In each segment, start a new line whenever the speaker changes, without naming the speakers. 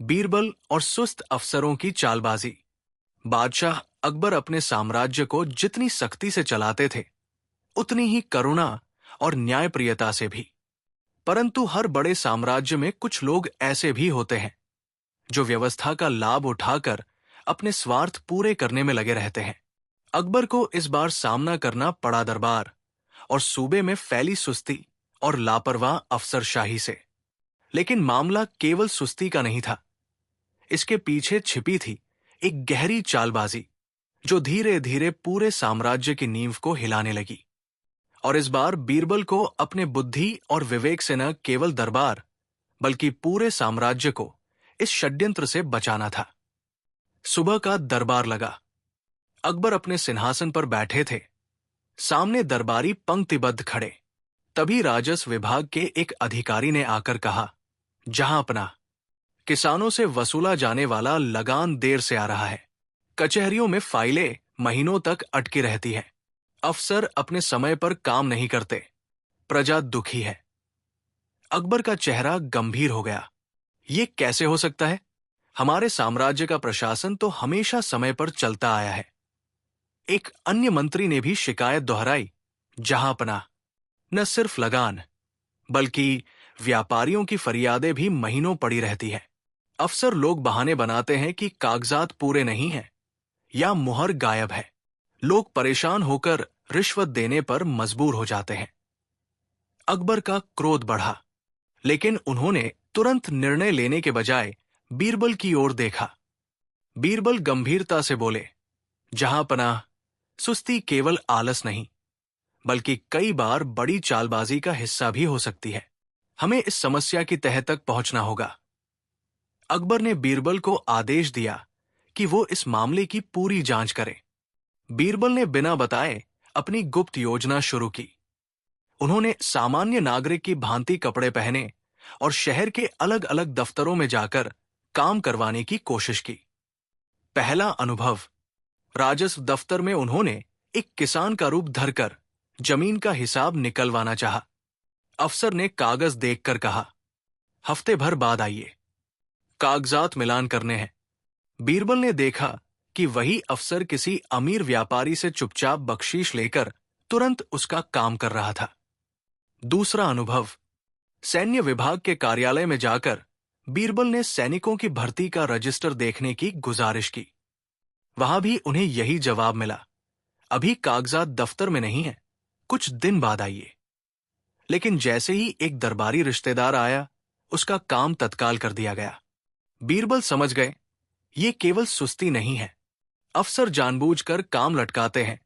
बीरबल और सुस्त अफसरों की चालबाजी। बादशाह अकबर अपने साम्राज्य को जितनी सख्ती से चलाते थे, उतनी ही करुणा और न्यायप्रियता से भी। परंतु हर बड़े साम्राज्य में कुछ लोग ऐसे भी होते हैं जो व्यवस्था का लाभ उठाकर अपने स्वार्थ पूरे करने में लगे रहते हैं। अकबर को इस बार सामना करना पड़ा दरबार और सूबे में फैली सुस्ती और लापरवाह अफसरशाही से। लेकिन मामला केवल सुस्ती का नहीं था, इसके पीछे छिपी थी एक गहरी चालबाजी जो धीरे धीरे पूरे साम्राज्य की नींव को हिलाने लगी। और इस बार बीरबल को अपने बुद्धि और विवेक से न केवल दरबार बल्कि पूरे साम्राज्य को इस षड्यंत्र से बचाना था। सुबह का दरबार लगा। अकबर अपने सिंहासन पर बैठे थे, सामने दरबारी पंक्तिबद्ध खड़े। तभी राजस्व विभाग के एक अधिकारी ने आकर कहा, जहांपना, किसानों से वसूला जाने वाला लगान देर से आ रहा है। कचहरियों में फाइलें महीनों तक अटकी रहती हैं। अफसर अपने समय पर काम नहीं करते। प्रजा दुखी है। अकबर का चेहरा गंभीर हो गया। ये कैसे हो सकता है? हमारे साम्राज्य का प्रशासन तो हमेशा समय पर चलता आया है। एक अन्य मंत्री ने भी शिकायत दोहराई, जहांपना, न सिर्फ लगान बल्कि व्यापारियों की फरियादें भी महीनों पड़ी रहती हैं। अफसर लोग बहाने बनाते हैं कि कागजात पूरे नहीं हैं या मुहर गायब है। लोग परेशान होकर रिश्वत देने पर मजबूर हो जाते हैं। अकबर का क्रोध बढ़ा, लेकिन उन्होंने तुरंत निर्णय लेने के बजाय बीरबल की ओर देखा। बीरबल गंभीरता से बोले, जहांपनाह, सुस्ती केवल आलस नहीं बल्कि कई बार बड़ी चालबाजी का हिस्सा भी हो सकती है। हमें इस समस्या की तह तक पहुंचना होगा। अकबर ने बीरबल को आदेश दिया कि वो इस मामले की पूरी जांच करे। बीरबल ने बिना बताए अपनी गुप्त योजना शुरू की। उन्होंने सामान्य नागरिक की भांति कपड़े पहने और शहर के अलग अलग दफ्तरों में जाकर काम करवाने की कोशिश की। पहला अनुभव, राजस्व दफ्तर में उन्होंने एक किसान का रूप धरकर जमीन का हिसाब निकलवाना चाहा। अफसर ने कागज देखकर कहा, हफ्ते भर बाद आइए, कागजात मिलान करने हैं। बीरबल ने देखा कि वही अफसर किसी अमीर व्यापारी से चुपचाप बख्शीश लेकर तुरंत उसका काम कर रहा था। दूसरा अनुभव, सैन्य विभाग के कार्यालय में जाकर बीरबल ने सैनिकों की भर्ती का रजिस्टर देखने की गुजारिश की। वहां भी उन्हें यही जवाब मिला, अभी कागजात दफ्तर में नहीं है, कुछ दिन बाद आइए। लेकिन जैसे ही एक दरबारी रिश्तेदार आया, उसका काम तत्काल कर दिया गया। बीरबल समझ गए, ये केवल सुस्ती नहीं है। अफसर जानबूझकर काम लटकाते हैं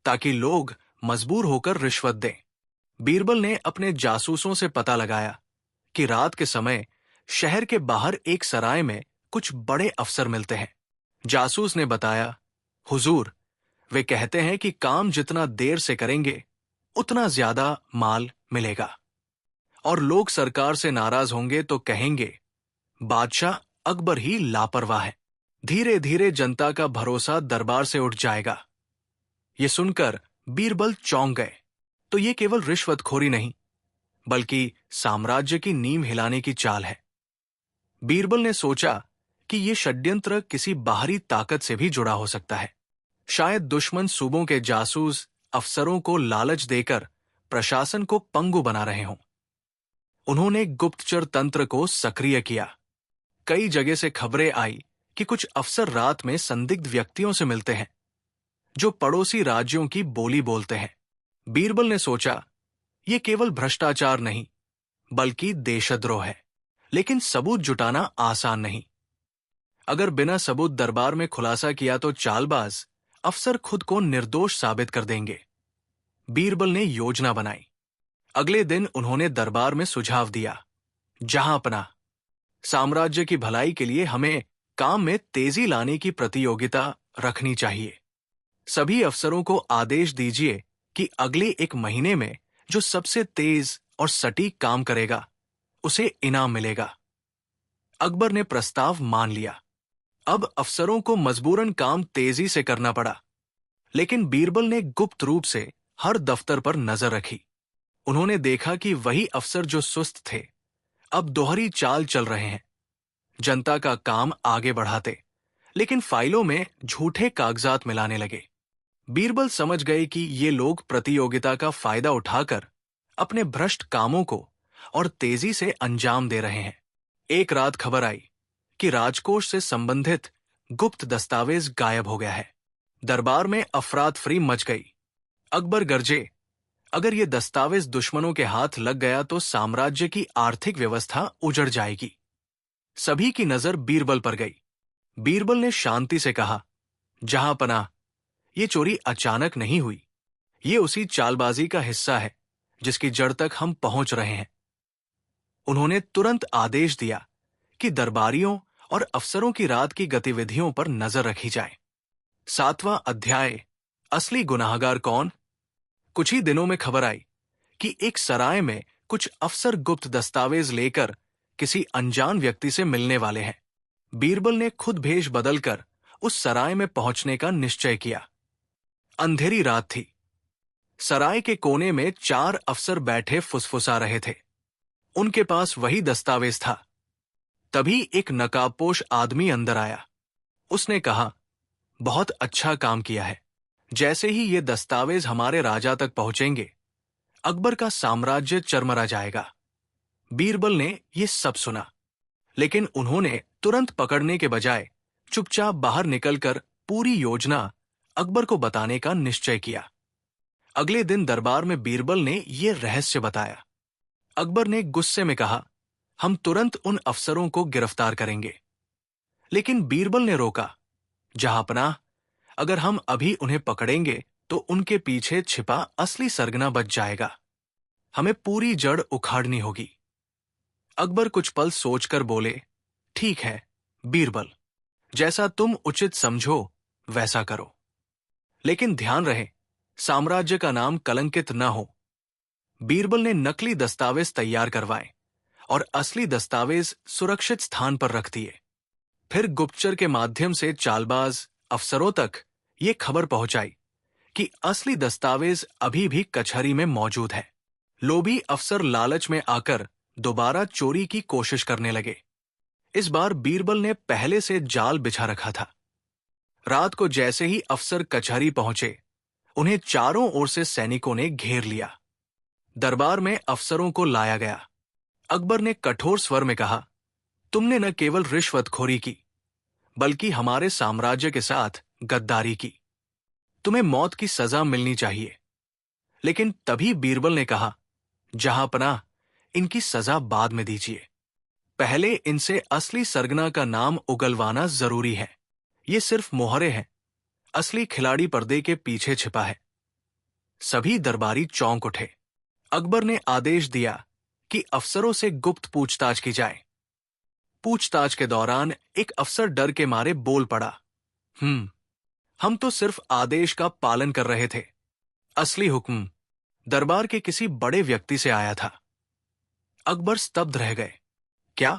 ताकि लोग मजबूर होकर रिश्वत दें। बीरबल ने अपने जासूसों से पता लगाया कि रात के समय शहर के बाहर एक सराय में कुछ बड़े अफसर मिलते हैं। जासूस ने बताया, हुजूर, वे कहते हैं कि काम जितना देर से करेंगे उतना ज्यादा माल मिलेगा, और लोग सरकार से नाराज होंगे तो कहेंगे बादशाह अकबर ही लापरवाह है। धीरे धीरे जनता का भरोसा दरबार से उठ जाएगा। ये सुनकर बीरबल चौंक गए। तो ये केवल रिश्वतखोरी नहीं बल्कि साम्राज्य की नींव हिलाने की चाल है। बीरबल ने सोचा कि ये षड्यंत्र किसी बाहरी ताकत से भी जुड़ा हो सकता है। शायद दुश्मन सूबों के जासूस अफसरों को लालच देकर प्रशासन को पंगु बना रहे हों। उन्होंने गुप्तचर तंत्र को सक्रिय किया। कई जगह से खबरें आई कि कुछ अफसर रात में संदिग्ध व्यक्तियों से मिलते हैं जो पड़ोसी राज्यों की बोली बोलते हैं। बीरबल ने सोचा, यह केवल भ्रष्टाचार नहीं बल्कि देशद्रोह है। लेकिन सबूत जुटाना आसान नहीं। अगर बिना सबूत दरबार में खुलासा किया तो चालबाज अफसर खुद को निर्दोष साबित कर देंगे। बीरबल ने योजना बनाई। अगले दिन उन्होंने दरबार में सुझाव दिया, जहांपना, साम्राज्य की भलाई के लिए हमें काम में तेजी लाने की प्रतियोगिता रखनी चाहिए। सभी अफसरों को आदेश दीजिए कि अगले एक महीने में जो सबसे तेज और सटीक काम करेगा उसे इनाम मिलेगा। अकबर ने प्रस्ताव मान लिया। अब अफसरों को मजबूरन काम तेजी से करना पड़ा। लेकिन बीरबल ने गुप्त रूप से हर दफ्तर पर नजर रखी। उन्होंने देखा कि वही अफसर जो सुस्त थे अब दोहरी चाल चल रहे हैं। जनता का काम आगे बढ़ाते, लेकिन फाइलों में झूठे कागजात मिलाने लगे। बीरबल समझ गए कि ये लोग प्रतियोगिता का फायदा उठाकर अपने भ्रष्ट कामों को और तेजी से अंजाम दे रहे हैं। एक रात खबर आई कि राजकोष से संबंधित गुप्त दस्तावेज गायब हो गया है। दरबार में अफरात फरी मच गई। अकबर गरजे, अगर ये दस्तावेज दुश्मनों के हाथ लग गया तो साम्राज्य की आर्थिक व्यवस्था उजड़ जाएगी। सभी की नजर बीरबल पर गई। बीरबल ने शांति से कहा, जहां पनाह, ये चोरी अचानक नहीं हुई। ये उसी चालबाजी का हिस्सा है जिसकी जड़ तक हम पहुंच रहे हैं। उन्होंने तुरंत आदेश दिया कि दरबारियों और अफसरों की रात की गतिविधियों पर नजर रखी जाए। 7वां अध्याय, असली गुनाहगार कौन। कुछ ही दिनों में खबर आई कि एक सराय में कुछ अफसर गुप्त दस्तावेज लेकर किसी अनजान व्यक्ति से मिलने वाले हैं। बीरबल ने खुद भेष बदलकर उस सराय में पहुंचने का निश्चय किया। अंधेरी रात थी। सराय के कोने में 4 अफसर बैठे फुसफुसा रहे थे। उनके पास वही दस्तावेज था। तभी एक नकाबपोश आदमी अंदर आया। उसने कहा, बहुत अच्छा काम किया है। जैसे ही ये दस्तावेज हमारे राजा तक पहुंचेंगे, अकबर का साम्राज्य चरमरा जाएगा। बीरबल ने ये सब सुना, लेकिन उन्होंने तुरंत पकड़ने के बजाय चुपचाप बाहर निकलकर पूरी योजना अकबर को बताने का निश्चय किया। अगले दिन दरबार में बीरबल ने ये रहस्य बताया। अकबर ने गुस्से में कहा, हम तुरंत उन अफसरों को गिरफ्तार करेंगे। लेकिन बीरबल ने रोका, जहांपनाह, अगर हम अभी उन्हें पकड़ेंगे तो उनके पीछे छिपा असली सरगना बच जाएगा। हमें पूरी जड़ उखाड़नी होगी। अकबर कुछ पल सोचकर बोले, ठीक है बीरबल, जैसा तुम उचित समझो वैसा करो। लेकिन ध्यान रहे, साम्राज्य का नाम कलंकित न हो। बीरबल ने नकली दस्तावेज तैयार करवाए और असली दस्तावेज सुरक्षित स्थान पर रख दिए। फिर गुप्तचर के माध्यम से चालबाज अफसरों तक ये खबर पहुंचाई कि असली दस्तावेज अभी भी कचहरी में मौजूद है। लोभी अफसर लालच में आकर दोबारा चोरी की कोशिश करने लगे। इस बार बीरबल ने पहले से जाल बिछा रखा था। रात को जैसे ही अफसर कचहरी पहुंचे, उन्हें चारों ओर से सैनिकों ने घेर लिया। दरबार में अफसरों को लाया गया। अकबर ने कठोर स्वर में कहा, तुमने न केवल रिश्वतखोरी की, बल्कि हमारे साम्राज्य के साथ गद्दारी की। तुम्हें मौत की सजा मिलनी चाहिए। लेकिन तभी बीरबल ने कहा, जहांपनाह, इनकी सजा बाद में दीजिए। पहले इनसे असली सरगना का नाम उगलवाना जरूरी है। ये सिर्फ मोहरे हैं। असली खिलाड़ी पर्दे के पीछे छिपा है। सभी दरबारी चौंक उठे। अकबर ने आदेश दिया कि अफसरों से गुप्त पूछताछ की जाए। पूछताछ के दौरान एक अफसर डर के मारे बोल पड़ा, हम तो सिर्फ आदेश का पालन कर रहे थे। असली हुक्म दरबार के किसी बड़े व्यक्ति से आया था। अकबर स्तब्ध रह गए। क्या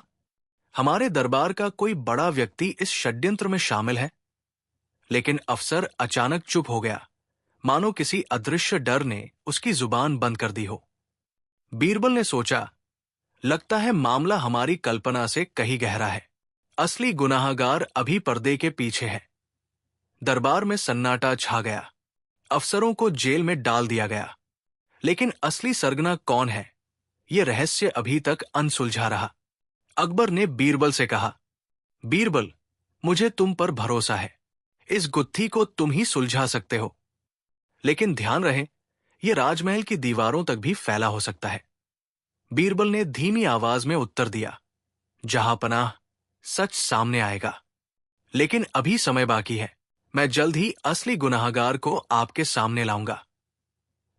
हमारे दरबार का कोई बड़ा व्यक्ति इस षड्यंत्र में शामिल है? लेकिन अफसर अचानक चुप हो गया, मानो किसी अदृश्य डर ने उसकी जुबान बंद कर दी हो। बीरबल ने सोचा, लगता है मामला हमारी कल्पना से कहीं गहरा है। असली गुनाहगार अभी पर्दे के पीछे है। दरबार में सन्नाटा छा गया। अफसरों को जेल में डाल दिया गया। लेकिन असली सरगना कौन है, यह रहस्य अभी तक अनसुलझा रहा। अकबर ने बीरबल से कहा, बीरबल, मुझे तुम पर भरोसा है। इस गुत्थी को तुम ही सुलझा सकते हो। लेकिन ध्यान रहे, यह राजमहल की दीवारों तक भी फैला हो सकता है। बीरबल ने धीमी आवाज में उत्तर दिया, जहांपनाह, सच सामने आएगा। लेकिन अभी समय बाकी है। मैं जल्द ही असली गुनाहगार को आपके सामने लाऊंगा।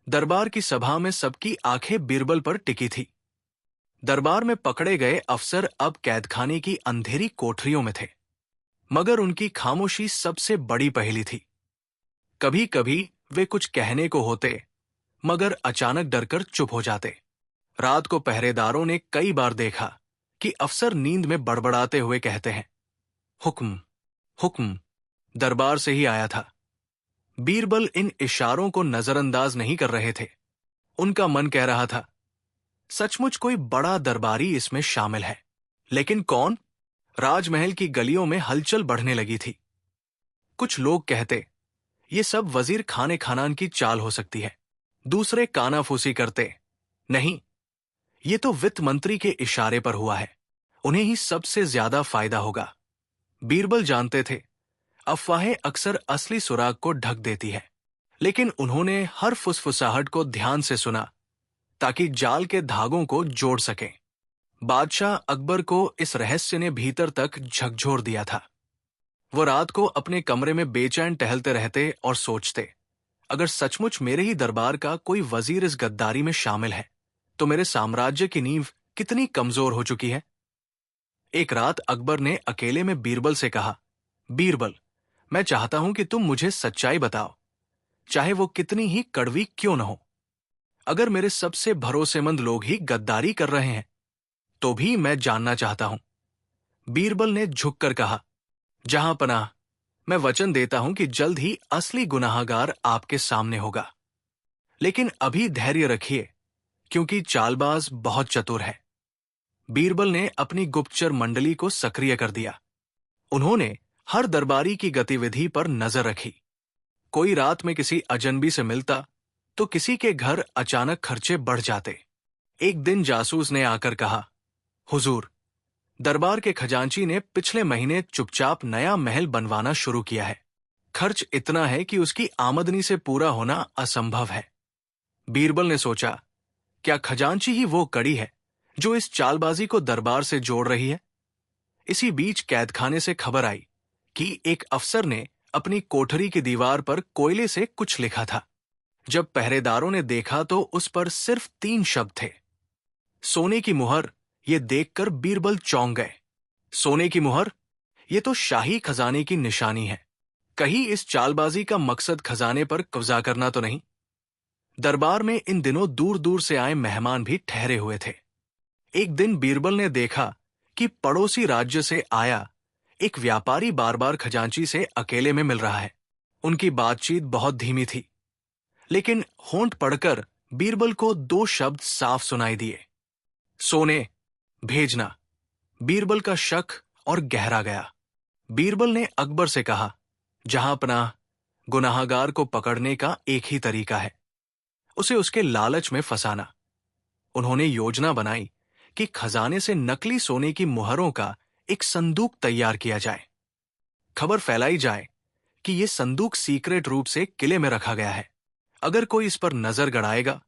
दरबार की सभा में सबकी आंखें बीरबल पर टिकी थी। दरबार में पकड़े गए अफसर अब कैदखाने की अंधेरी कोठरियों में थे, मगर उनकी खामोशी सबसे बड़ी पहेली थी। कभी कभी वे कुछ कहने को होते, मगर अचानक डरकर चुप हो जाते। रात को पहरेदारों ने कई बार देखा कि अफसर नींद में बड़बड़ाते हुए कहते हैं, हुक्म, हुक्म। दरबार से ही आया था। बीरबल इन इशारों को नजरअंदाज नहीं कर रहे थे। उनका मन कह रहा था, सचमुच कोई बड़ा दरबारी इसमें शामिल है। लेकिन कौन? राजमहल की गलियों में हलचल बढ़ने लगी थी। कुछ लोग कहते ये सब वजीर खाने खानान की चाल हो सकती है। दूसरे कानाफूसी करते, नहीं, ये तो वित्त मंत्री के इशारे पर हुआ है, उन्हें ही सबसे ज्यादा फायदा होगा। बीरबल जानते थे अफवाहें अक्सर असली सुराग को ढक देती है, लेकिन उन्होंने हर फुसफुसाहट को ध्यान से सुना ताकि जाल के धागों को जोड़ सकें। बादशाह अकबर को इस रहस्य ने भीतर तक झकझोर दिया था। वो रात को अपने कमरे में बेचैन टहलते रहते और सोचते, अगर सचमुच मेरे ही दरबार का कोई वजीर इस गद्दारी में शामिल है तो मेरे साम्राज्य की नींव कितनी कमजोर हो चुकी है। एक रात अकबर ने अकेले में बीरबल से कहा, बीरबल, मैं चाहता हूं कि तुम मुझे सच्चाई बताओ, चाहे वो कितनी ही कड़वी क्यों न हो। अगर मेरे सबसे भरोसेमंद लोग ही गद्दारी कर रहे हैं तो भी मैं जानना चाहता हूं। बीरबल ने झुककर कहा, जहां पनाह, मैं वचन देता हूं कि जल्द ही असली गुनाहगार आपके सामने होगा। लेकिन अभी धैर्य रखिए, क्योंकि चालबाज बहुत चतुर है। बीरबल ने अपनी गुप्तचर मंडली को सक्रिय कर दिया। उन्होंने हर दरबारी की गतिविधि पर नजर रखी। कोई रात में किसी अजनबी से मिलता तो किसी के घर अचानक खर्चे बढ़ जाते। एक दिन जासूस ने आकर कहा, हुजूर, दरबार के खजांची ने पिछले महीने चुपचाप नया महल बनवाना शुरू किया है। खर्च इतना है कि उसकी आमदनी से पूरा होना असंभव है। बीरबल ने सोचा, क्या खजांची ही वो कड़ी है जो इस चालबाजी को दरबार से जोड़ रही है? इसी बीच कैदखाने से खबर आई कि एक अफसर ने अपनी कोठरी की दीवार पर कोयले से कुछ लिखा था। जब पहरेदारों ने देखा तो उस पर सिर्फ 3 शब्द थे, सोने की मुहर। ये देखकर बीरबल चौंक गए। सोने की मुहर, ये तो शाही खजाने की निशानी है। कहीं इस चालबाजी का मकसद खजाने पर कब्जा करना तो नहीं? दरबार में इन दिनों दूर दूर से आए मेहमान भी ठहरे हुए थे। एक दिन बीरबल ने देखा कि पड़ोसी राज्य से आया एक व्यापारी बार बार खजांची से अकेले में मिल रहा है। उनकी बातचीत बहुत धीमी थी, लेकिन होंठ पढ़कर बीरबल को 2 शब्द साफ सुनाई दिए, सोने, भेजना। बीरबल का शक और गहरा गया। बीरबल ने अकबर से कहा, जहां पनाह, गुनाहगार को पकड़ने का एक ही तरीका है, उसे उसके लालच में फंसाना। उन्होंने योजना बनाई कि खजाने से नकली सोने की मुहरों का एक संदूक तैयार किया जाए। खबर फैलाई जाए कि यह संदूक सीक्रेट रूप से किले में रखा गया है। अगर कोई इस पर नजर गड़ाएगा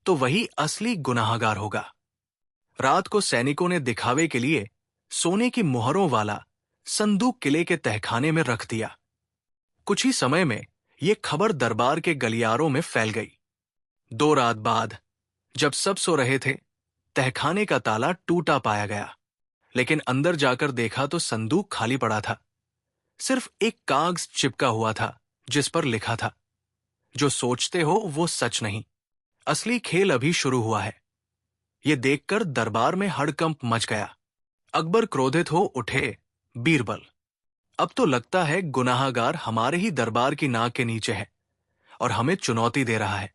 तो वही असली गुनाहगार होगा। रात को सैनिकों ने दिखावे के लिए सोने की मुहरों वाला संदूक किले के तहखाने में रख दिया। कुछ ही समय में यह खबर दरबार के गलियारों में फैल गई। 2 रात बाद, जब सब सो रहे थे, तहखाने का ताला टूटा पाया गया, लेकिन अंदर जाकर देखा तो संदूक खाली पड़ा था। सिर्फ एक कागज चिपका हुआ था जिस पर लिखा था, जो सोचते हो वो सच नहीं, असली खेल अभी शुरू हुआ है। यह देखकर दरबार में हड़कंप मच गया। अकबर क्रोधित हो उठे, बीरबल, अब तो लगता है गुनाहगार हमारे ही दरबार की नाक के नीचे है और हमें चुनौती दे रहा है।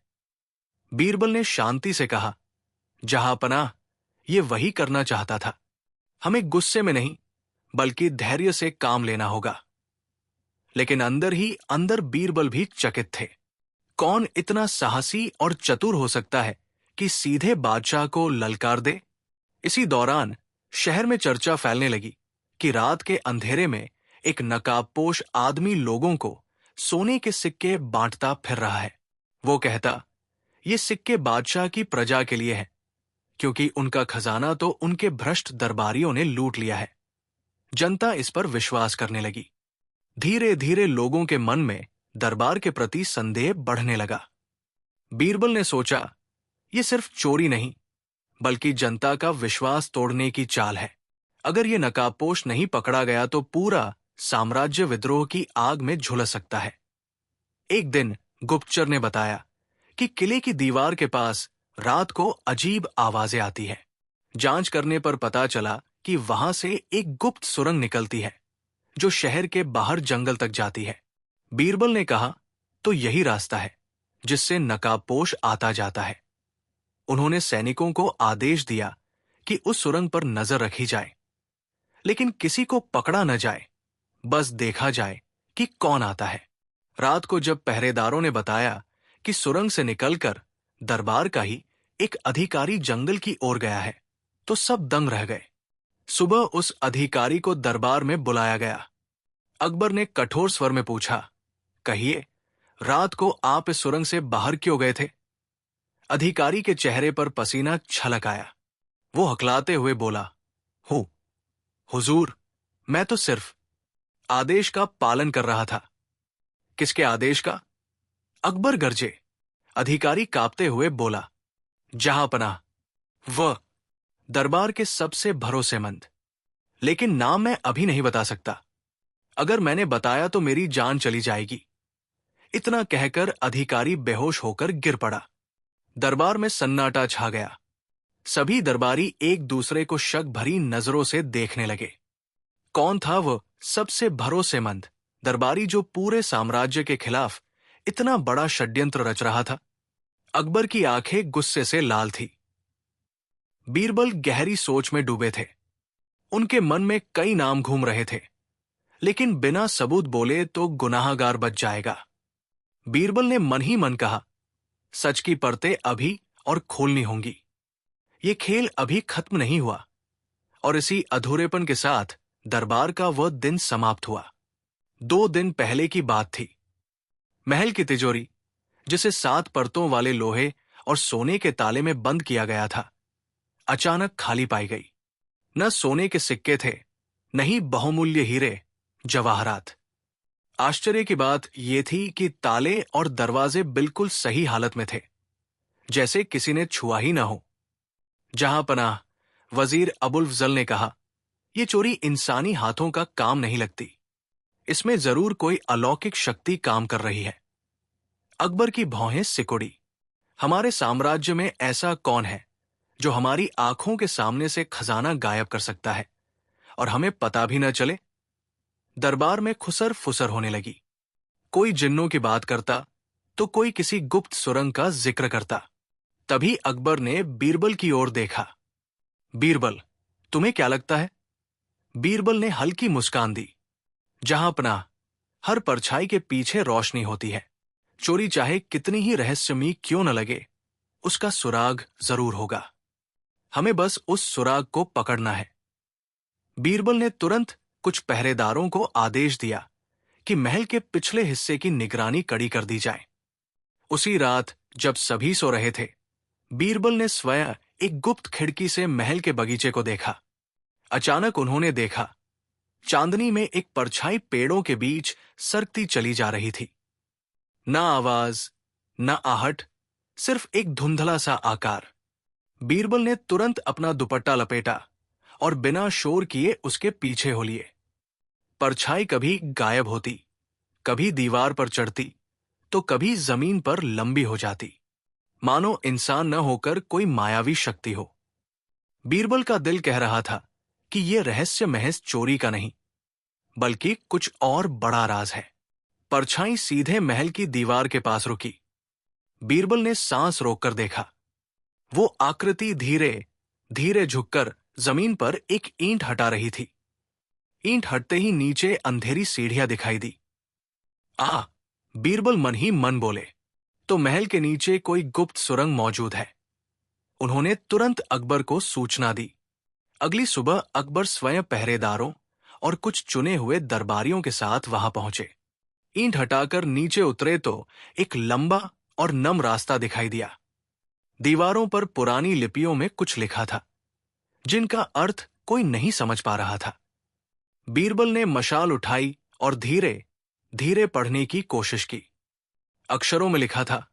बीरबल ने शांति से कहा, जहां पनाह, ये वही करना चाहता था। हमें गुस्से में नहीं, बल्कि धैर्य से काम लेना होगा। लेकिन अंदर ही अंदर बीरबल भी चकित थे। कौन इतना साहसी और चतुर हो सकता है कि सीधे बादशाह को ललकार दे? इसी दौरान शहर में चर्चा फैलने लगी कि रात के अंधेरे में एक नकाबपोश आदमी लोगों को सोने के सिक्के बांटता फिर रहा है। वो कहता, ये सिक्के बादशाह की प्रजा के लिए हैं, क्योंकि उनका खजाना तो उनके भ्रष्ट दरबारियों ने लूट लिया है। जनता इस पर विश्वास करने लगी। धीरे धीरे लोगों के मन में दरबार के प्रति संदेह बढ़ने लगा। बीरबल ने सोचा, ये सिर्फ चोरी नहीं, बल्कि जनता का विश्वास तोड़ने की चाल है। अगर ये नकाबपोश नहीं पकड़ा गया तो पूरा साम्राज्य विद्रोह की आग में झुलस सकता है। एक दिन गुप्तचर ने बताया कि किले की दीवार के पास रात को अजीब आवाजें आती है। जांच करने पर पता चला कि वहां से एक गुप्त सुरंग निकलती है जो शहर के बाहर जंगल तक जाती है। बीरबल ने कहा, तो यही रास्ता है जिससे नकाबपोश आता जाता है। उन्होंने सैनिकों को आदेश दिया कि उस सुरंग पर नजर रखी जाए, लेकिन किसी को पकड़ा न जाए, बस देखा जाए कि कौन आता है। रात को जब पहरेदारों ने बताया कि सुरंग से निकलकर दरबार का ही एक अधिकारी जंगल की ओर गया है, तो सब दंग रह गए। सुबह उस अधिकारी को दरबार में बुलाया गया। अकबर ने कठोर स्वर में पूछा, कहिए, रात को आप इस सुरंग से बाहर क्यों गए थे? अधिकारी के चेहरे पर पसीना छलक आया। वो हकलाते हुए बोला, हूं हुजूर, मैं तो सिर्फ आदेश का पालन कर रहा था। किसके आदेश का? अकबर गरजे। अधिकारी कांपते हुए बोला, जहांपनाह, वह दरबार के सबसे भरोसेमंद, लेकिन नाम मैं अभी नहीं बता सकता। अगर मैंने बताया तो मेरी जान चली जाएगी। इतना कहकर अधिकारी बेहोश होकर गिर पड़ा। दरबार में सन्नाटा छा गया। सभी दरबारी एक दूसरे को शक भरी नजरों से देखने लगे। कौन था वह सबसे भरोसेमंद दरबारी जो पूरे साम्राज्य के खिलाफ इतना बड़ा षड्यंत्र रच रहा था? अकबर की आंखें गुस्से से लाल थी। बीरबल गहरी सोच में डूबे थे। उनके मन में कई नाम घूम रहे थे, लेकिन बिना सबूत बोले तो गुनाहगार बच जाएगा। बीरबल ने मन ही मन कहा, सच की परतें अभी और खोलनी होंगी। ये खेल अभी खत्म नहीं हुआ। और इसी अधूरेपन के साथ दरबार का वह दिन समाप्त हुआ। 2 दिन पहले की बात थी। महल की तिजोरी, जिसे 7 परतों वाले लोहे और सोने के ताले में बंद किया गया था, अचानक खाली पाई गई। न सोने के सिक्के थे, न ही बहुमूल्य हीरे जवाहरात। आश्चर्य की बात यह थी कि ताले और दरवाजे बिल्कुल सही हालत में थे, जैसे किसी ने छुआ ही न हो। जहांपनाह, वजीर अबुल फजल ने कहा, यह चोरी इंसानी हाथों का काम नहीं लगती। इसमें जरूर कोई अलौकिक शक्ति काम कर रही है। अकबर की भौहें सिकुड़ी। हमारे साम्राज्य में ऐसा कौन है जो हमारी आंखों के सामने से खजाना गायब कर सकता है और हमें पता भी न चले? दरबार में खुसर फुसर होने लगी। कोई जिन्नों की बात करता तो कोई किसी गुप्त सुरंग का जिक्र करता। तभी अकबर ने बीरबल की ओर देखा। बीरबल, तुम्हें क्या लगता है? बीरबल ने हल्की मुस्कान दी। जहांपनाह, हर परछाई के पीछे रोशनी होती है। चोरी चाहे कितनी ही रहस्यमयी क्यों न लगे, उसका सुराग जरूर होगा। हमें बस उस सुराग को पकड़ना है। बीरबल ने तुरंत कुछ पहरेदारों को आदेश दिया कि महल के पिछले हिस्से की निगरानी कड़ी कर दी जाए। उसी रात जब सभी सो रहे थे, बीरबल ने स्वयं एक गुप्त खिड़की से महल के बगीचे को देखा। अचानक उन्होंने देखा, चांदनी में एक परछाई पेड़ों के बीच सरकती चली जा रही थी। ना आवाज, ना आहट, सिर्फ एक धुंधला सा आकार। बीरबल ने तुरंत अपना दुपट्टा लपेटा और बिना शोर किए उसके पीछे हो लिए। परछाई कभी गायब होती, कभी दीवार पर चढ़ती, तो कभी जमीन पर लंबी हो जाती, मानो इंसान न होकर कोई मायावी शक्ति हो। बीरबल का दिल कह रहा था कि यह रहस्य महज चोरी का नहीं, बल्कि कुछ और बड़ा राज है। परछाई सीधे महल की दीवार के पास रुकी। बीरबल ने सांस रोककर देखा। वो आकृति धीरे धीरे झुककर जमीन पर एक ईंट हटा रही थी। ईंट हटते ही नीचे अंधेरी सीढ़ियां दिखाई दी। बीरबल मन ही मन बोले, तो महल के नीचे कोई गुप्त सुरंग मौजूद है। उन्होंने तुरंत अकबर को सूचना दी। अगली सुबह अकबर स्वयं पहरेदारों और कुछ चुने हुए दरबारियों के साथ वहां पहुंचे। ईंट हटाकर नीचे उतरे तो एक लंबा और नम रास्ता दिखाई दिया। दीवारों पर पुरानी लिपियों में कुछ लिखा था, जिनका अर्थ कोई नहीं समझ पा रहा था। बीरबल ने मशाल उठाई और धीरे धीरे पढ़ने की कोशिश की। अक्षरों में लिखा था,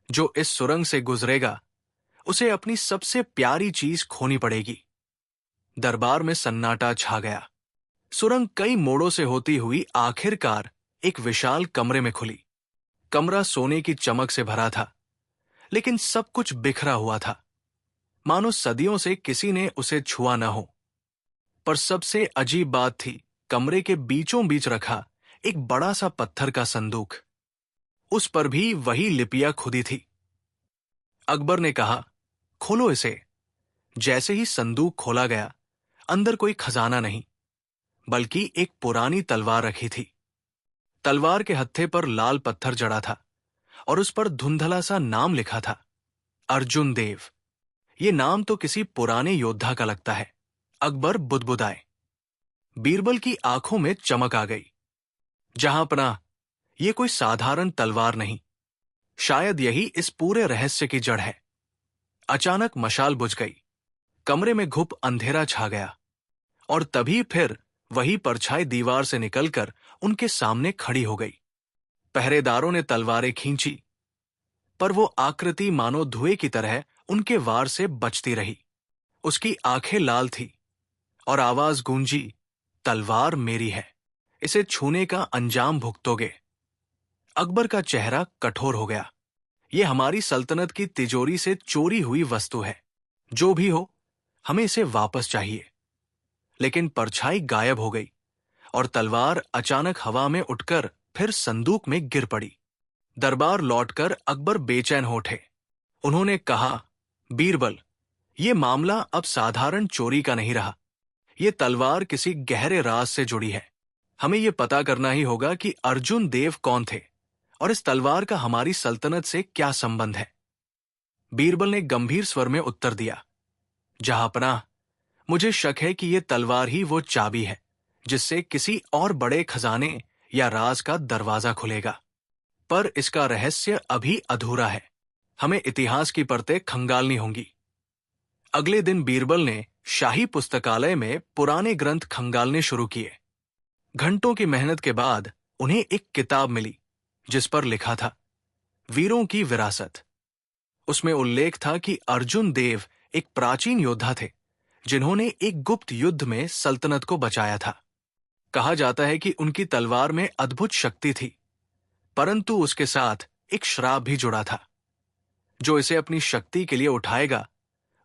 जो इस सुरंग से गुजरेगा उसे अपनी सबसे प्यारी चीज खोनी पड़ेगी। दरबार में सन्नाटा छा गया। सुरंग कई मोड़ों से होती हुई आखिरकार एक विशाल कमरे में खुली। कमरा सोने की चमक से भरा था, लेकिन सब कुछ बिखरा हुआ था, मानो सदियों से किसी ने उसे छुआ न हो। पर सबसे अजीब बात थी, कमरे के बीचों बीच रखा एक बड़ा सा पत्थर का संदूक। उस पर भी वही लिपियां खुदी थी। अकबर ने कहा, खोलो इसे। जैसे ही संदूक खोला गया, अंदर कोई खजाना नहीं, बल्कि एक पुरानी तलवार रखी थी। तलवार के हत्थे पर लाल पत्थर जड़ा था और उस पर धुंधला सा नाम लिखा था, अर्जुन देव। ये नाम तो किसी पुराने योद्धा का लगता है। अकबर बुदबुदाए। बीरबल की आंखों में चमक आ गई। जहांपनाह, ये कोई साधारण तलवार नहीं, शायद यही इस पूरे रहस्य की जड़ है। अचानक मशाल बुझ गई, कमरे में घुप अंधेरा छा गया और तभी फिर वही परछाई दीवार से निकलकर उनके सामने खड़ी हो गई। पहरेदारों ने तलवारें खींची, पर वो आकृति मानो धुएं की तरह उनके वार से बचती रही। उसकी आंखें लाल थी और आवाज गूंजी, तलवार मेरी है, इसे छूने का अंजाम भुगतोगे। अकबर का चेहरा कठोर हो गया। ये हमारी सल्तनत की तिजोरी से चोरी हुई वस्तु है। जो भी हो, हमें इसे वापस चाहिए। लेकिन परछाई गायब हो गई और तलवार अचानक हवा में उठकर फिर संदूक में गिर पड़ी। दरबार लौटकर अकबर बेचैन हो उठे। उन्होंने कहा, बीरबल, ये मामला अब साधारण चोरी का नहीं रहा। ये तलवार किसी गहरे राज से जुड़ी है। हमें ये पता करना ही होगा कि अर्जुन देव कौन थे और इस तलवार का हमारी सल्तनत से क्या संबंध है। बीरबल ने गंभीर स्वर में उत्तर दिया, जहांपनाह, मुझे शक है कि यह तलवार ही वो चाबी है जिससे किसी और बड़े खजाने या राज का दरवाजा खुलेगा। पर इसका रहस्य अभी अधूरा है। हमें इतिहास की परतें खंगालनी होंगी। अगले दिन बीरबल ने शाही पुस्तकालय में पुराने ग्रंथ खंगालने शुरू किए। घंटों की मेहनत के बाद उन्हें एक किताब मिली जिस पर लिखा था, वीरों की विरासत। उसमें उल्लेख था कि अर्जुन देव एक प्राचीन योद्धा थे जिन्होंने एक गुप्त युद्ध में सल्तनत को बचाया था। कहा जाता है कि उनकी तलवार में अद्भुत शक्ति थी, परंतु उसके साथ एक श्राप भी जुड़ा था। जो इसे अपनी शक्ति के लिए उठाएगा,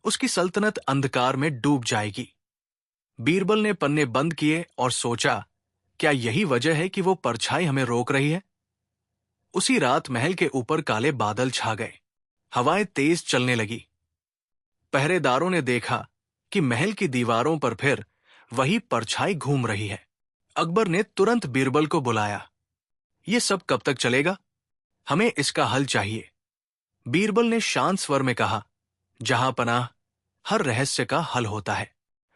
उसकी सल्तनत अंधकार में डूब जाएगी। बीरबल ने पन्ने बंद किए और सोचा, क्या यही वजह है कि वो परछाई हमें रोक रही है? उसी रात महल के ऊपर काले बादल छा गए। हवाएं तेज चलने लगी। पहरेदारों ने देखा कि महल की दीवारों पर फिर वही परछाई घूम रही है। अकबर ने तुरंत बीरबल को बुलाया। ये सब कब तक चलेगा? हमें इसका हल चाहिए। बीरबल ने शांत स्वर में कहा, जहांपनाह, हर रहस्य का हल होता है,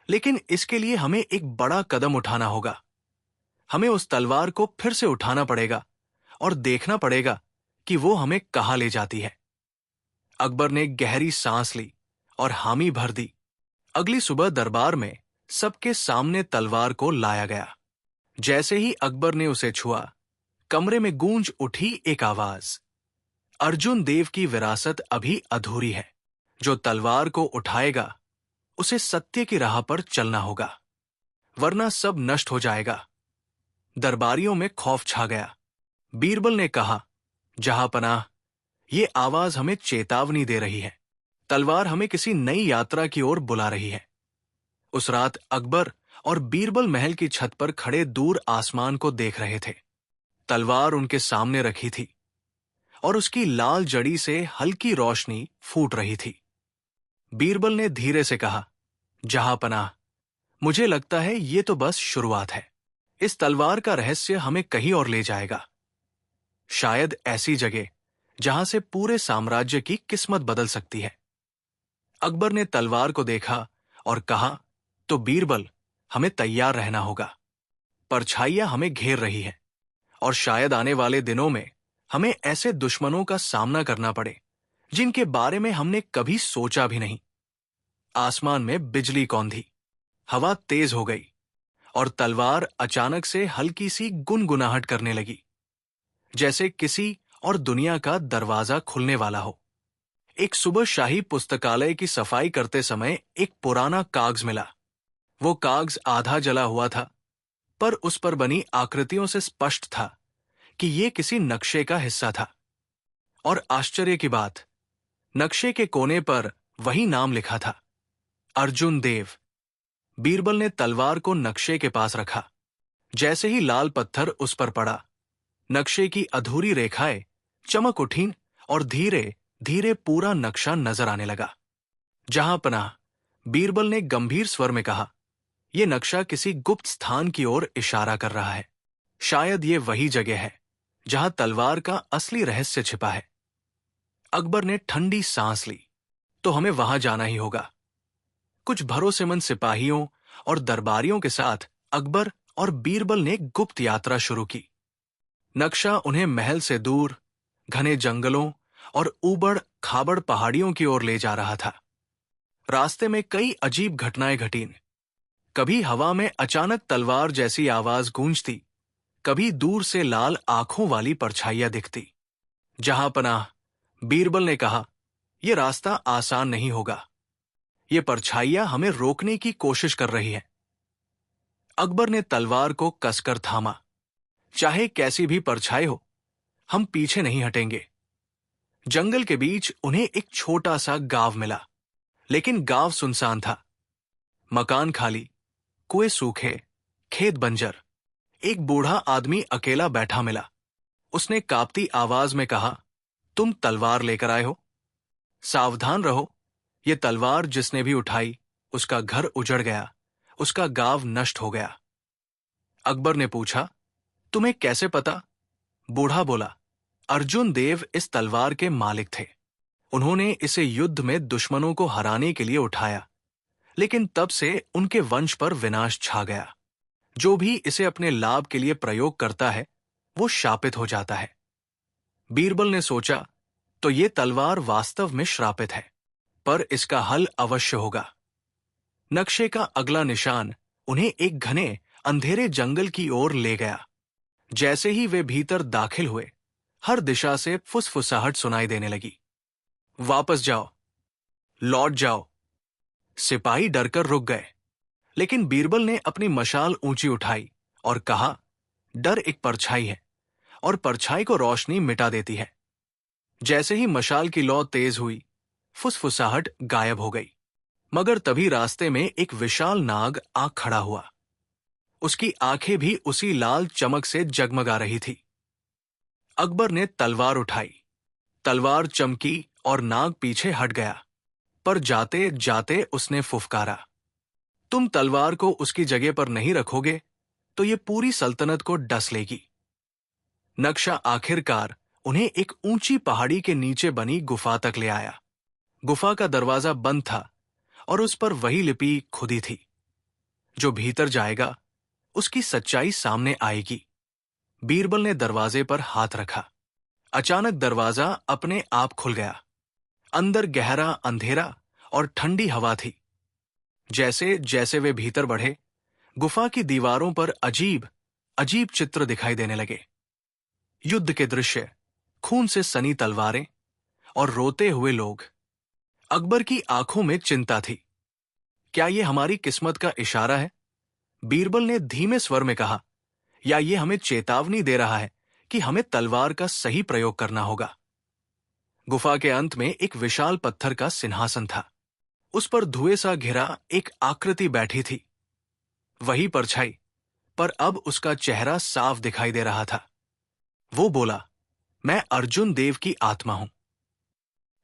लेकिन इसके लिए हमें एक बड़ा कदम उठाना होगा। हमें उस तलवार को फिर से उठाना पड़ेगा और देखना पड़ेगा कि वो हमें कहां ले जाती है। अकबर ने गहरी सांस ली और हामी भर दी। अगली सुबह दरबार में सबके सामने तलवार को लाया गया। जैसे ही अकबर ने उसे छुआ, कमरे में गूंज उठी एक आवाज, अर्जुन देव की विरासत अभी अधूरी है। जो तलवार को उठाएगा, उसे सत्य की राह पर चलना होगा, वरना सब नष्ट हो जाएगा। दरबारियों में खौफ छा गया। बीरबल ने कहा, जहांपनाह, ये आवाज हमें चेतावनी दे रही है। तलवार हमें किसी नई यात्रा की ओर बुला रही है। उस रात अकबर और बीरबल महल की छत पर खड़े दूर आसमान को देख रहे थे। तलवार उनके सामने रखी थी और उसकी लाल जड़ी से हल्की रोशनी फूट रही थी। बीरबल ने धीरे से कहा, जहांपनाह, मुझे लगता है ये तो बस शुरुआत है। इस तलवार का रहस्य हमें कहीं और ले जाएगा, शायद ऐसी जगह जहां से पूरे साम्राज्य की किस्मत बदल सकती है। अकबर ने तलवार को देखा और कहा, तो बीरबल, हमें तैयार रहना होगा। परछाइयां हमें घेर रही है और शायद आने वाले दिनों में हमें ऐसे दुश्मनों का सामना करना पड़े जिनके बारे में हमने कभी सोचा भी नहीं। आसमान में बिजली कौंधी, हवा तेज हो गई और तलवार अचानक से हल्की सी गुनगुनाहट करने लगी, जैसे किसी और दुनिया का दरवाजा खुलने वाला हो। एक सुबह शाही पुस्तकालय की सफाई करते समय एक पुराना कागज मिला। वो कागज आधा जला हुआ था, पर उस पर बनी आकृतियों से स्पष्ट था कि ये किसी नक्शे का हिस्सा था। और आश्चर्य की बात, नक्शे के कोने पर वही नाम लिखा था, अर्जुन देव। बीरबल ने तलवार को नक्शे के पास रखा। जैसे ही लाल पत्थर उस पर पड़ा, नक्शे की अधूरी रेखाएं चमक उठीं और धीरे धीरे पूरा नक्शा नजर आने लगा। जहांपनाह, बीरबल ने गंभीर स्वर में कहा, ये नक्शा किसी गुप्त स्थान की ओर इशारा कर रहा है। शायद ये वही जगह है जहां तलवार का असली रहस्य छिपा है। अकबर ने ठंडी सांस ली। तो हमें वहां जाना ही होगा। कुछ भरोसेमंद सिपाहियों और दरबारियों के साथ अकबर और बीरबल ने गुप्त यात्रा शुरू की। नक्शा उन्हें महल से दूर, घने जंगलों और ऊबड़ खाबड़ पहाड़ियों की ओर ले जा रहा था। रास्ते में कई अजीब घटनाएं घटीं। कभी हवा में अचानक तलवार जैसी आवाज गूंजती, कभी दूर से लाल आंखों वाली परछाइयां दिखती। जहां पनाह, बीरबल ने कहा, यह रास्ता आसान नहीं होगा। ये परछाइयां हमें रोकने की कोशिश कर रही है। अकबर ने तलवार को कसकर थामा। चाहे कैसी भी परछाई हो, हम पीछे नहीं हटेंगे। जंगल के बीच उन्हें एक छोटा सा गांव मिला, लेकिन गांव सुनसान था। मकान खाली, कुएं सूखे, खेत बंजर। एक बूढ़ा आदमी अकेला बैठा मिला। उसने कांपती आवाज में कहा, तुम तलवार लेकर आए हो? सावधान रहो, ये तलवार जिसने भी उठाई, उसका घर उजड़ गया, उसका गांव नष्ट हो गया। अकबर ने पूछा, तुम्हें कैसे पता? बूढ़ा बोला, अर्जुन देव इस तलवार के मालिक थे। उन्होंने इसे युद्ध में दुश्मनों को हराने के लिए उठाया, लेकिन तब से उनके वंश पर विनाश छा गया। जो भी इसे अपने लाभ के लिए प्रयोग करता है, वो शापित हो जाता है। बीरबल ने सोचा, तो ये तलवार वास्तव में श्रापित है, पर इसका हल अवश्य होगा। नक्शे का अगला निशान उन्हें एक घने अंधेरे जंगल की ओर ले गया। जैसे ही वे भीतर दाखिल हुए, हर दिशा से फुसफुसाहट सुनाई देने लगी। वापस जाओ, लौट जाओ। सिपाही डरकर रुक गए, लेकिन बीरबल ने अपनी मशाल ऊंची उठाई और कहा, डर एक परछाई है और परछाई को रोशनी मिटा देती है। जैसे ही मशाल की लौ तेज हुई, फुसफुसाहट गायब हो गई। मगर तभी रास्ते में एक विशाल नाग आ खड़ा हुआ। उसकी आंखें भी उसी लाल चमक से जगमगा रही थी। अकबर ने तलवार उठाई। तलवार चमकी और नाग पीछे हट गया, पर जाते जाते उसने फुफकारा, तुम तलवार को उसकी जगह पर नहीं रखोगे तो ये पूरी सल्तनत को डस लेगी। नक्शा आखिरकार उन्हें एक ऊंची पहाड़ी के नीचे बनी गुफा तक ले आया। गुफा का दरवाजा बंद था और उस पर वही लिपि खुदी थी, जो भीतर जाएगा उसकी सच्चाई सामने आएगी। बीरबल ने दरवाजे पर हाथ रखा। अचानक दरवाजा अपने आप खुल गया। अंदर गहरा अंधेरा और ठंडी हवा थी। जैसे जैसे वे भीतर बढ़े, गुफा की दीवारों पर अजीब अजीब चित्र दिखाई देने लगे। युद्ध के दृश्य, खून से सनी तलवारें और रोते हुए लोग। अकबर की आंखों में चिंता थी। क्या ये हमारी किस्मत का इशारा है? बीरबल ने धीमे स्वर में कहा, या ये हमें चेतावनी दे रहा है कि हमें तलवार का सही प्रयोग करना होगा। गुफा के अंत में एक विशाल पत्थर का सिंहासन था। उस पर धुएं सा घिरा एक आकृति बैठी थी। वही परछाई, पर अब उसका चेहरा साफ दिखाई दे रहा था। वो बोला, मैं अर्जुन देव की आत्मा हूं।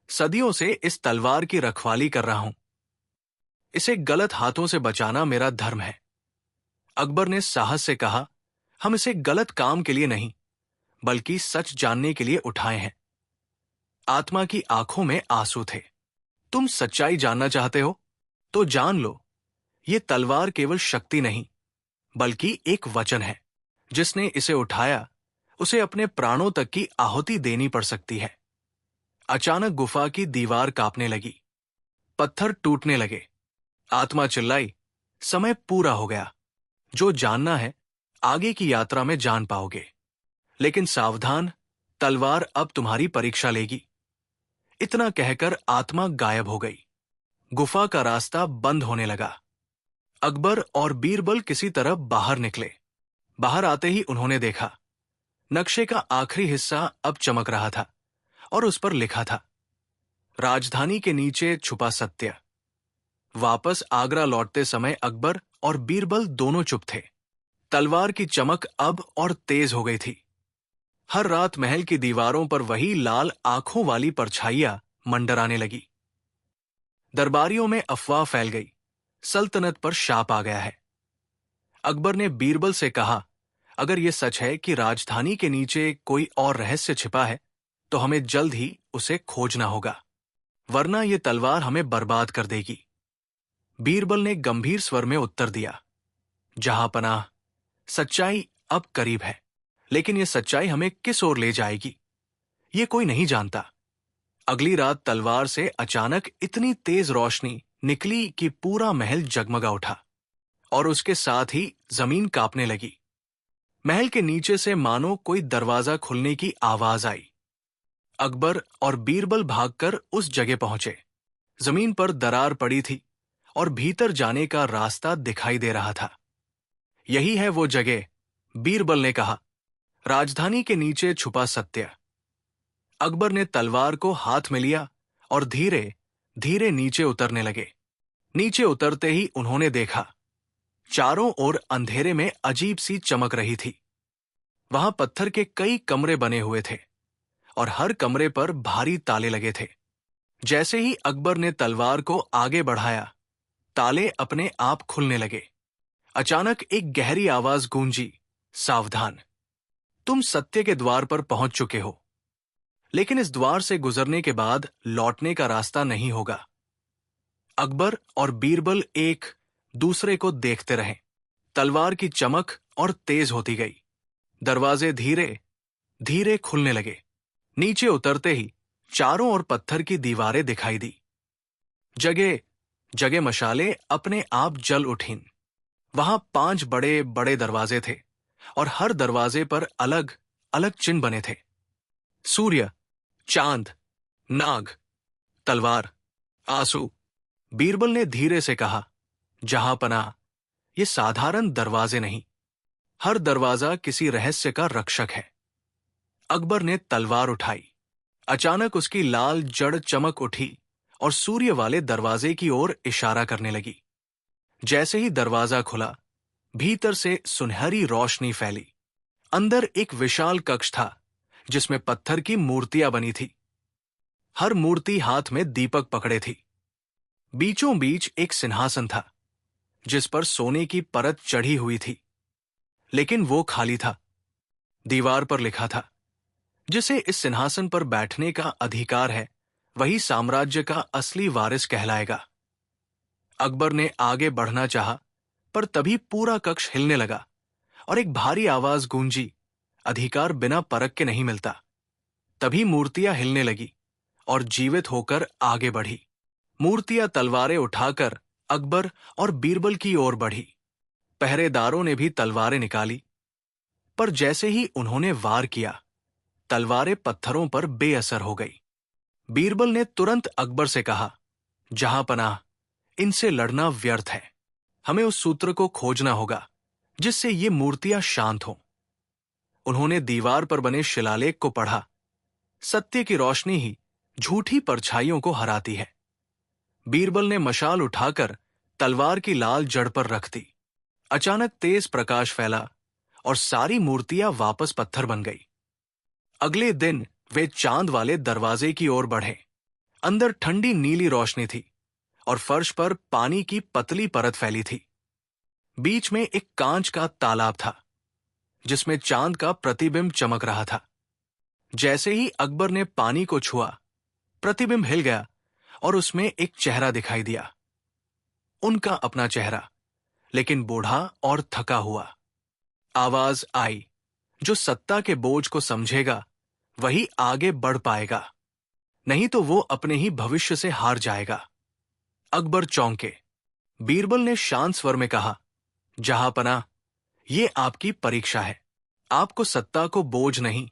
सदियों से इस तलवार की रखवाली कर रहा हूं। इसे गलत हाथों से बचाना मेरा धर्म है। अकबर ने साहस से कहा, हम इसे गलत काम के लिए नहीं, बल्कि सच जानने के लिए उठाए हैं। आत्मा की आंखों में आंसू थे। तुम सच्चाई जानना चाहते हो? तो जान लो, ये तलवार केवल शक्ति नहीं, बल्कि एक वचन है। जिसने इसे उठाया, उसे अपने प्राणों तक की आहुति देनी पड़ सकती है। अचानक गुफा की दीवार कांपने लगी। पत्थर टूटने लगे। आत्मा चिल्लाई, समय पूरा हो गया। जो जानना है, आगे की यात्रा में जान पाओगे। लेकिन सावधान, तलवार अब तुम्हारी परीक्षा लेगी। इतना कहकर आत्मा गायब हो गई। गुफा का रास्ता बंद होने लगा। अकबर और बीरबल किसी तरह बाहर निकले। बाहर आते ही उन्होंने देखा, नक्शे का आखिरी हिस्सा अब चमक रहा था और उस पर लिखा था, राजधानी के नीचे छुपा सत्य। वापस आगरा लौटते समय अकबर और बीरबल दोनों चुप थे। तलवार की चमक अब और तेज हो गई थी। हर रात महल की दीवारों पर वही लाल आंखों वाली परछाइयां मंडराने लगी। दरबारियों में अफवाह फैल गई, सल्तनत पर शाप आ गया है। अकबर ने बीरबल से कहा, अगर यह सच है कि राजधानी के नीचे कोई और रहस्य छिपा है, तो हमें जल्द ही उसे खोजना होगा, वरना यह तलवार हमें बर्बाद कर देगी। बीरबल ने गंभीर स्वर में उत्तर दिया, जहांपनाह, सच्चाई अब करीब है, लेकिन यह सच्चाई हमें किस ओर ले जाएगी, ये कोई नहीं जानता। अगली रात तलवार से अचानक इतनी तेज रोशनी निकली कि पूरा महल जगमगा उठा और उसके साथ ही जमीन कांपने लगी। महल के नीचे से मानो कोई दरवाजा खुलने की आवाज आई। अकबर और बीरबल भागकर उस जगह पहुंचे। जमीन पर दरार पड़ी थी और भीतर जाने का रास्ता दिखाई दे रहा था। यही है वो जगह, बीरबल ने कहा, राजधानी के नीचे छुपा सत्य। अकबर ने तलवार को हाथ में लिया और धीरे धीरे नीचे उतरने लगे। नीचे उतरते ही उन्होंने देखा, चारों ओर अंधेरे में अजीब सी चमक रही थी। वहां पत्थर के कई कमरे बने हुए थे और हर कमरे पर भारी ताले लगे थे। जैसे ही अकबर ने तलवार को आगे बढ़ाया, ताले अपने आप खुलने लगे। अचानक एक गहरी आवाज गूंजी, सावधान, तुम सत्य के द्वार पर पहुंच चुके हो, लेकिन इस द्वार से गुजरने के बाद लौटने का रास्ता नहीं होगा। अकबर और बीरबल एक दूसरे को देखते रहे। तलवार की चमक और तेज होती गई। दरवाजे धीरे धीरे खुलने लगे। नीचे उतरते ही चारों ओर पत्थर की दीवारें दिखाई दी। जगह जगह मशाले अपने आप जल उठीं। वहां 5 बड़े बड़े दरवाजे थे और हर दरवाजे पर अलग अलग चिन्ह बने थे। सूर्य, चांद, नाग, तलवार, आंसू। बीरबल ने धीरे से कहा, जहांपनाह, ये साधारण दरवाजे नहीं, हर दरवाजा किसी रहस्य का रक्षक है। अकबर ने तलवार उठाई। अचानक उसकी लाल जड़ चमक उठी और सूर्य वाले दरवाजे की ओर इशारा करने लगी। जैसे ही दरवाजा खुला, भीतर से सुनहरी रोशनी फैली। अंदर एक विशाल कक्ष था जिसमें पत्थर की मूर्तियां बनी थी। हर मूर्ति हाथ में दीपक पकड़े थी। बीचों बीच एक सिंहासन था जिस पर सोने की परत चढ़ी हुई थी, लेकिन वो खाली था। दीवार पर लिखा था, जिसे इस सिंहासन पर बैठने का अधिकार है, वही साम्राज्य का असली वारिस कहलाएगा। अकबर ने आगे बढ़ना चाहा, पर तभी पूरा कक्ष हिलने लगा और एक भारी आवाज गूंजी, अधिकार बिना परख के नहीं मिलता। तभी मूर्तियां हिलने लगी और जीवित होकर आगे बढ़ी। मूर्तियां तलवारें उठाकर अकबर और बीरबल की ओर बढ़ी। पहरेदारों ने भी तलवारें निकाली, पर जैसे ही उन्होंने वार किया, तलवारें पत्थरों पर बेअसर हो गई। बीरबल ने तुरंत अकबर से कहा, जहांपनाह, इनसे लड़ना व्यर्थ है। हमें उस सूत्र को खोजना होगा जिससे ये मूर्तियां शांत हों। उन्होंने दीवार पर बने शिलालेख को पढ़ा। सत्य की रोशनी ही झूठी परछाइयों को हराती है। बीरबल ने मशाल उठाकर तलवार की लाल जड़ पर रख दी। अचानक तेज प्रकाश फैला और सारी मूर्तियां वापस पत्थर बन गई। अगले दिन वे चांद वाले दरवाजे की ओर बढ़े। अंदर ठंडी नीली रोशनी थी और फर्श पर पानी की पतली परत फैली थी। बीच में एक कांच का तालाब था जिसमें चांद का प्रतिबिंब चमक रहा था। जैसे ही अकबर ने पानी को छुआ, प्रतिबिंब हिल गया और उसमें एक चेहरा दिखाई दिया। उनका अपना चेहरा, लेकिन बूढ़ा और थका हुआ। आवाज आई, जो सत्ता के बोझ को समझेगा वही आगे बढ़ पाएगा, नहीं तो वो अपने ही भविष्य से हार जाएगा। अकबर चौंके। बीरबल ने शांत स्वर में कहा, जहांपनाह, ये आपकी परीक्षा है। आपको सत्ता को बोझ नहीं,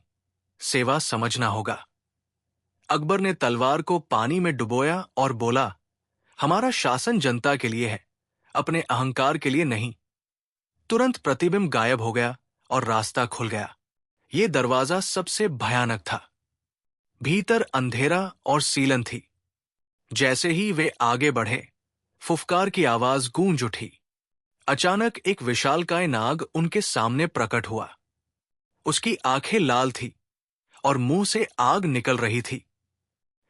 सेवा समझना होगा। अकबर ने तलवार को पानी में डुबोया और बोला, हमारा शासन जनता के लिए है, अपने अहंकार के लिए नहीं। तुरंत प्रतिबिंब गायब हो गया और रास्ता खुल गया। ये दरवाजा सबसे भयानक था। भीतर अंधेरा और सीलन थी। जैसे ही वे आगे बढ़े, फुफकार की आवाज गूंज उठी। अचानक एक विशालकाय नाग उनके सामने प्रकट हुआ। उसकी आंखें लाल थी और मुंह से आग निकल रही थी।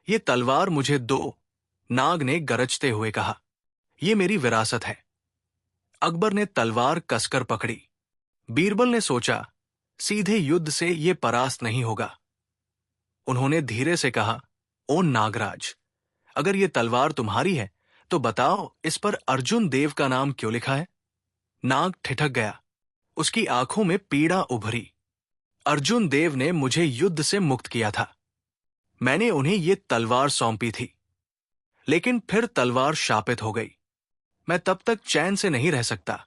ये तलवार मुझे दो, नाग ने गरजते हुए कहा। ये मेरी विरासत है। अकबर ने तलवार कसकर पकड़ी। बीरबल ने सोचा, सीधे युद्ध से ये परास्त नहीं होगा। उन्होंने धीरे से कहा, ओ नागराज, अगर ये तलवार तुम्हारी है तो बताओ इस पर अर्जुन देव का नाम क्यों लिखा है? नाग ठिठक गया। उसकी आंखों में पीड़ा उभरी। अर्जुन देव ने मुझे युद्ध से मुक्त किया था। मैंने उन्हें ये तलवार सौंपी थी, लेकिन फिर तलवार शापित हो गई। मैं तब तक चैन से नहीं रह सकता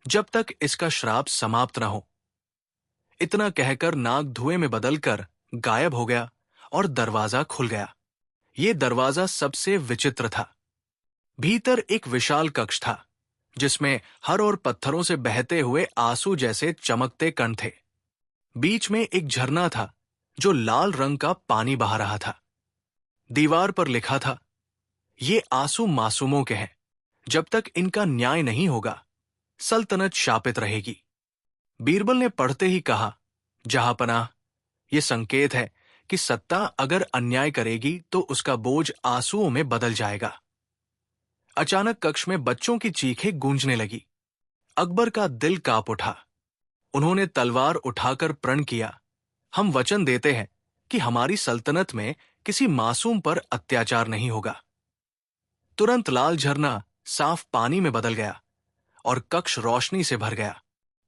जब तक इसका श्राप समाप्त न हो। इतना कहकर नाग धुएं में बदलकर गायब हो गया और दरवाजा खुल गया। ये दरवाजा सबसे विचित्र था। भीतर एक विशाल कक्ष था, जिसमें हर ओर पत्थरों से बहते हुए आंसू जैसे चमकते कण थे। बीच में एक झरना था जो लाल रंग का पानी बहा रहा था। दीवार पर लिखा था, ये आंसू मासूमों के हैं। जब तक इनका न्याय नहीं होगा, सल्तनत शापित रहेगी। बीरबल ने पढ़ते ही कहा, जहांपनाह, ये संकेत है कि सत्ता अगर अन्याय करेगी तो उसका बोझ आंसुओं में बदल जाएगा। अचानक कक्ष में बच्चों की चीखें गूंजने लगी। अकबर का दिल कांप उठा। उन्होंने तलवार उठाकर प्रण किया, हम वचन देते हैं कि हमारी सल्तनत में किसी मासूम पर अत्याचार नहीं होगा। तुरंत लाल झरना साफ पानी में बदल गया और कक्ष रोशनी से भर गया।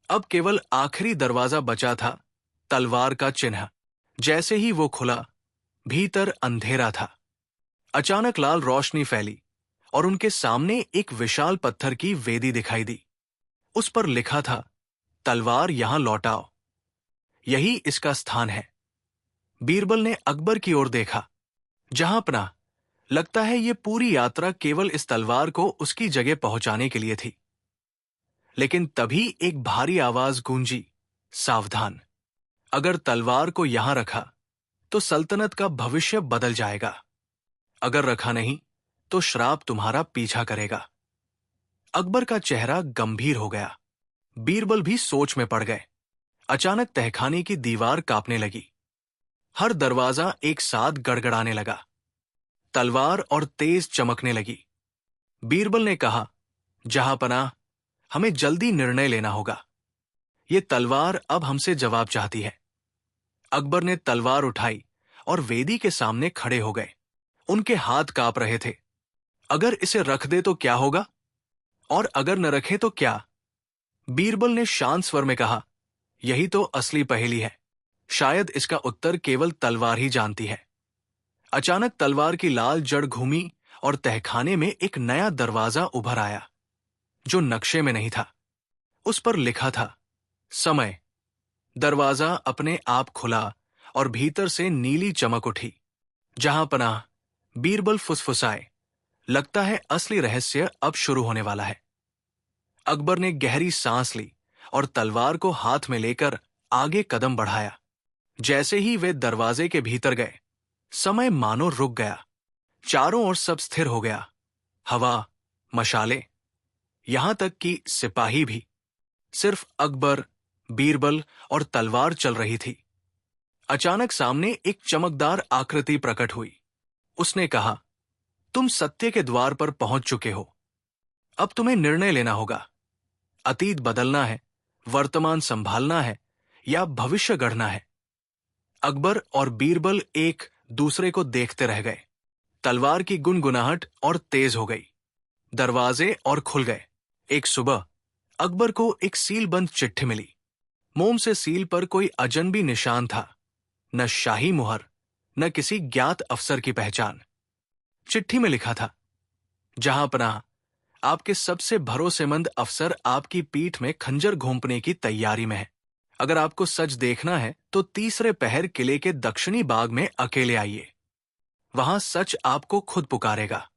अब केवल आखिरी दरवाजा बचा था, तलवार का चिन्ह। जैसे ही वो खुला, भीतर अंधेरा था। अचानक लाल रोशनी फैली और उनके सामने एक विशाल पत्थर की वेदी दिखाई दी। उस पर लिखा था, तलवार यहां लौटाओ, यही इसका स्थान है। बीरबल ने अकबर की ओर देखा। जहांपनाह, लगता है ये पूरी यात्रा केवल इस तलवार को उसकी जगह पहुंचाने के लिए थी। लेकिन तभी एक भारी आवाज गूंजी, सावधान, अगर तलवार को यहां रखा तो सल्तनत का भविष्य बदल जाएगा। अगर रखा नहीं तो श्राप तुम्हारा पीछा करेगा। अकबर का चेहरा गंभीर हो गया। बीरबल भी सोच में पड़ गए। अचानक तहखाने की दीवार कांपने लगी। हर दरवाजा एक साथ गड़गड़ाने लगा। तलवार और तेज चमकने लगी। बीरबल ने कहा, जहांपनाह, हमें जल्दी निर्णय लेना होगा। ये तलवार अब हमसे जवाब चाहती है। अकबर ने तलवार उठाई और वेदी के सामने खड़े हो गए। उनके हाथ कांप रहे थे। अगर इसे रख दे तो क्या होगा, और अगर न रखे तो क्या? बीरबल ने शांत स्वर में कहा, यही तो असली पहेली है। शायद इसका उत्तर केवल तलवार ही जानती है। अचानक तलवार की लाल जड़ घूमी और तहखाने में एक नया दरवाजा उभर आया, जो नक्शे में नहीं था। उस पर लिखा था, समय। दरवाजा अपने आप खुला और भीतर से नीली चमक उठी। जहांपनाह, बीरबल फुसफुसाए, लगता है असली रहस्य अब शुरू होने वाला है। अकबर ने गहरी सांस ली और तलवार को हाथ में लेकर आगे कदम बढ़ाया। जैसे ही वे दरवाजे के भीतर गए, समय मानो रुक गया। चारों ओर सब स्थिर हो गया। हवा, मशाले, यहां तक कि सिपाही भी। सिर्फ अकबर, बीरबल और तलवार चल रही थी। अचानक सामने एक चमकदार आकृति प्रकट हुई। उसने कहा, तुम सत्य के द्वार पर पहुंच चुके हो। अब तुम्हें निर्णय लेना होगा। अतीत बदलना है, वर्तमान संभालना है, या भविष्य गढ़ना है। अकबर और बीरबल एक दूसरे को देखते रह गए। तलवार की गुनगुनाहट और तेज हो गई। दरवाजे और खुल गए। एक सुबह अकबर को एक सीलबंद चिट्ठी मिली। मोम से सील पर कोई अजनबी निशान था, न शाही मुहर, न किसी ज्ञात अफसर की पहचान। चिट्ठी में लिखा था, जहांपनाह, आपके सबसे भरोसेमंद अफसर आपकी पीठ में खंजर घोंपने की तैयारी में है। अगर आपको सच देखना है तो तीसरे पहर किले के दक्षिणी बाग में अकेले आइए। वहां सच आपको खुद पुकारेगा।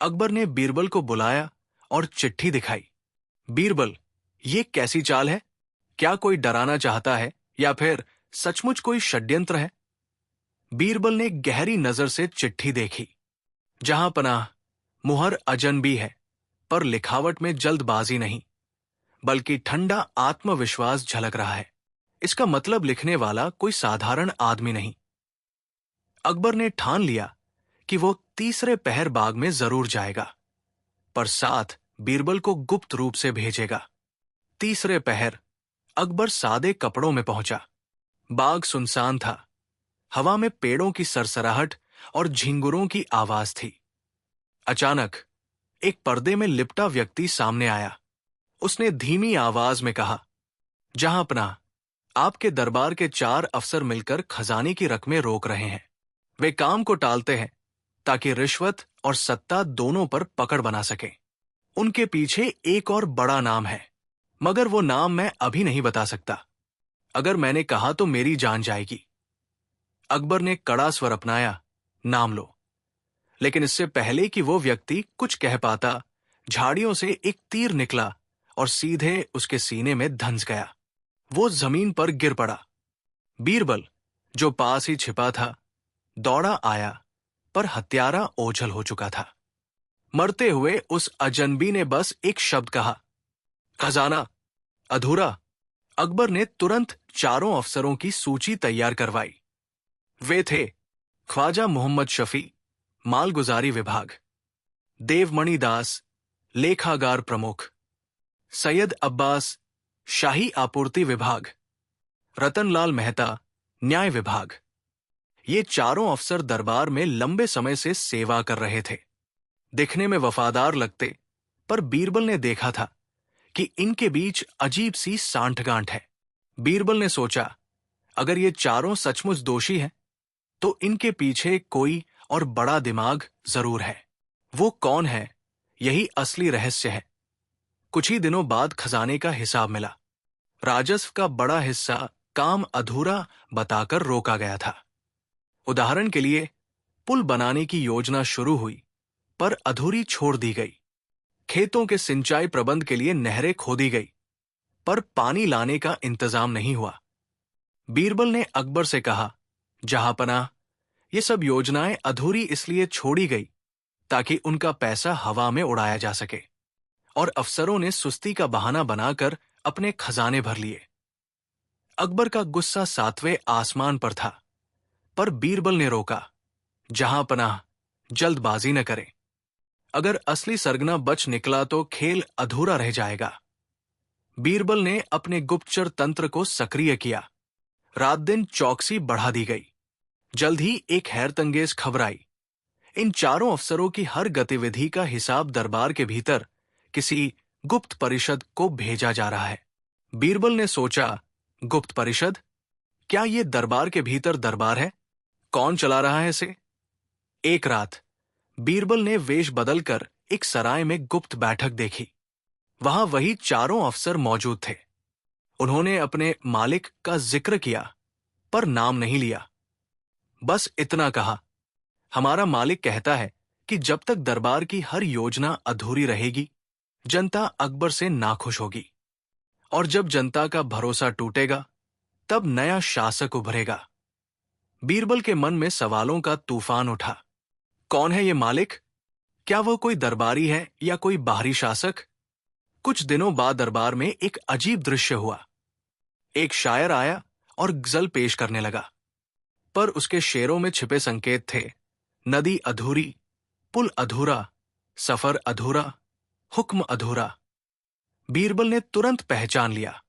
अकबर ने बीरबल को बुलाया और चिट्ठी दिखाई। बीरबल, ये कैसी चाल है? क्या कोई डराना चाहता है या फिर सचमुच कोई षड्यंत्र है? बीरबल ने गहरी नजर से चिट्ठी देखी। जहांपनाह, मुहर अजनबी है, पर लिखावट में जल्दबाजी नहीं, बल्कि ठंडा आत्मविश्वास झलक रहा है। इसका मतलब लिखने वाला कोई साधारण आदमी नहीं। अकबर ने ठान लिया कि वो तीसरे पहर बाग में जरूर जाएगा, पर साथ बीरबल को गुप्त रूप से भेजेगा। तीसरे पहर अकबर सादे कपड़ों में पहुंचा। बाग सुनसान था। हवा में पेड़ों की सरसराहट और झिंगुरों की आवाज थी। अचानक एक पर्दे में लिपटा व्यक्ति सामने आया। उसने धीमी आवाज में कहा, जहांपनाह, आपके दरबार के 4 अफसर मिलकर खजाने की रकमें रोक रहे हैं। वे काम को टालते हैं ताकि रिश्वत और सत्ता दोनों पर पकड़ बना सकें। उनके पीछे एक और बड़ा नाम है, मगर वो नाम मैं अभी नहीं बता सकता। अगर मैंने कहा तो मेरी जान जाएगी। अकबर ने कड़ा स्वर अपनाया, नाम लो। लेकिन इससे पहले कि वो व्यक्ति कुछ कह पाता, झाड़ियों से एक तीर निकला और सीधे उसके सीने में धंस गया। वो जमीन पर गिर पड़ा। बीरबल, जो पास ही छिपा था, दौड़ा आया, पर हत्यारा ओझल हो चुका था। मरते हुए उस अजनबी ने बस एक शब्द कहा, खजाना। अधूरा। अकबर ने तुरंत 4 अफसरों की सूची तैयार करवाई। वे थे ख्वाजा मोहम्मद शफी, मालगुजारी विभाग; देवमणि दास, लेखागार प्रमुख; सैयद अब्बास, शाही आपूर्ति विभाग; रतनलाल मेहता, न्याय विभाग। ये 4 अफसर दरबार में लंबे समय से सेवा कर रहे थे। दिखने में वफादार लगते, पर बीरबल ने देखा था कि इनके बीच अजीब सी सांठगांठ है। बीरबल ने सोचा, अगर ये 4 सचमुच दोषी हैं, तो इनके पीछे कोई और बड़ा दिमाग जरूर है। वो कौन है, यही असली रहस्य है। कुछ ही दिनों बाद खजाने का हिसाब मिला। राजस्व का बड़ा हिस्सा काम अधूरा बताकर रोका गया था। उदाहरण के लिए, पुल बनाने की योजना शुरू हुई, पर अधूरी छोड़ दी गई। खेतों के सिंचाई प्रबंध के लिए नहरें खोदी गई, पर पानी लाने का इंतजाम नहीं हुआ। बीरबल ने अकबर से कहा, जहांपनाह, ये सब योजनाएं अधूरी इसलिए छोड़ी गई ताकि उनका पैसा हवा में उड़ाया जा सके, और अफसरों ने सुस्ती का बहाना बनाकर अपने खजाने भर लिए। अकबर का गुस्सा 7वें आसमान पर था, पर बीरबल ने रोका, जहांपनाह, जल्दबाजी न करें। अगर असली सरगना बच निकला तो खेल अधूरा रह जाएगा। बीरबल ने अपने गुप्तचर तंत्र को सक्रिय किया। रात दिन चौकसी बढ़ा दी गई। जल्द ही एक हैरतअंगेज खबर आई। इन 4 अफसरों की हर गतिविधि का हिसाब दरबार के भीतर किसी गुप्त परिषद को भेजा जा रहा है। बीरबल ने सोचा, गुप्त परिषद? क्या ये दरबार के भीतर दरबार है? कौन चला रहा है इसे? एक रात बीरबल ने वेश बदलकर एक सराय में गुप्त बैठक देखी। वहां वही 4 अफसर मौजूद थे। उन्होंने अपने मालिक का जिक्र किया, पर नाम नहीं लिया। बस इतना कहा, हमारा मालिक कहता है कि जब तक दरबार की हर योजना अधूरी रहेगी, जनता अकबर से नाखुश होगी, और जब जनता का भरोसा टूटेगा, तब नया शासक उभरेगा। बीरबल के मन में सवालों का तूफान उठा। कौन है ये मालिक? क्या वह कोई दरबारी है या कोई बाहरी शासक? कुछ दिनों बाद दरबार में एक अजीब दृश्य हुआ। एक शायर आया और गजल पेश करने लगा, पर उसके शेरों में छिपे संकेत थे, नदी अधूरी, पुल अधूरा, सफर अधूरा, हुक्म अधूरा। बीरबल ने तुरंत पहचान लिया,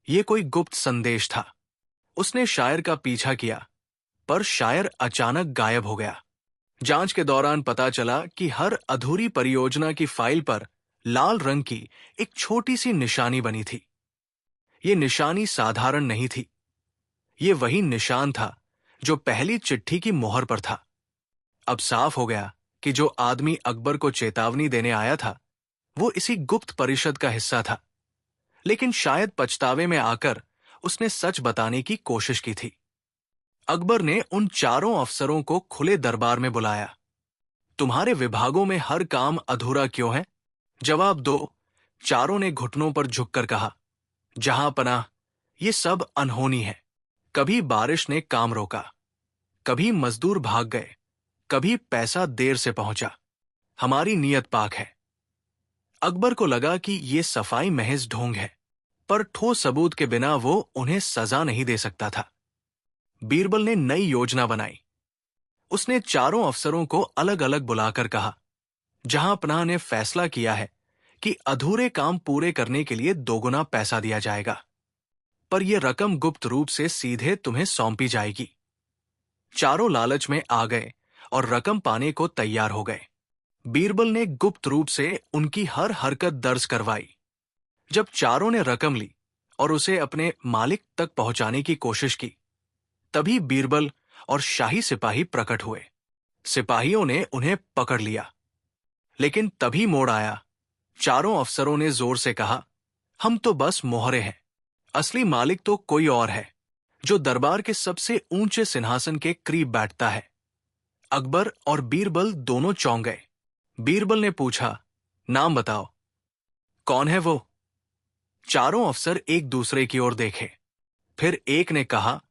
यह कोई गुप्त संदेश था। उसने शायर का पीछा किया, पर शायर अचानक गायब हो गया। जांच के दौरान पता चला कि हर अधूरी परियोजना की फाइल पर लाल रंग की एक छोटी सी निशानी बनी थी। ये निशानी साधारण नहीं थी। ये वही निशान था जो पहली चिट्ठी की मोहर पर था। अब साफ हो गया कि जो आदमी अकबर को चेतावनी देने आया था, वो इसी गुप्त परिषद का हिस्सा था। लेकिन शायद पछतावे में आकर उसने सच बताने की कोशिश की थी। अकबर ने उन 4 अफसरों को खुले दरबार में बुलाया। तुम्हारे विभागों में हर काम अधूरा क्यों है? जवाब दो। चारों ने घुटनों पर झुककर कहा, जहांपनाह, ये सब अनहोनी है। कभी बारिश ने काम रोका, कभी मजदूर भाग गए, कभी पैसा देर से पहुंचा। हमारी नीयत पाक है। अकबर को लगा कि ये सफाई महज ढोंग है, पर ठोस सबूत के बिना वो उन्हें सजा नहीं दे सकता था। बीरबल ने नई योजना बनाई। उसने 4 अफसरों को अलग अलग बुलाकर कहा, जहांपनाह ने फैसला किया है कि अधूरे काम पूरे करने के लिए दोगुना पैसा दिया जाएगा, पर यह रकम गुप्त रूप से सीधे तुम्हें सौंपी जाएगी। चारों लालच में आ गए और रकम पाने को तैयार हो गए। बीरबल ने गुप्त रूप से उनकी हर हरकत दर्ज करवाई। जब चारों ने रकम ली और उसे अपने मालिक तक पहुंचाने की कोशिश की, तभी बीरबल और शाही सिपाही प्रकट हुए। सिपाहियों ने उन्हें पकड़ लिया, लेकिन तभी मोड़ आया। चारों अफसरों ने जोर से कहा, हम तो बस मोहरे हैं, असली मालिक तो कोई और है, जो दरबार के सबसे ऊंचे सिंहासन के करीब बैठता है। अकबर और बीरबल दोनों चौंक गए। बीरबल ने पूछा, नाम बताओ, कौन है वो? चारों अफसर एक दूसरे की ओर देखे। फिर एक ने कहा,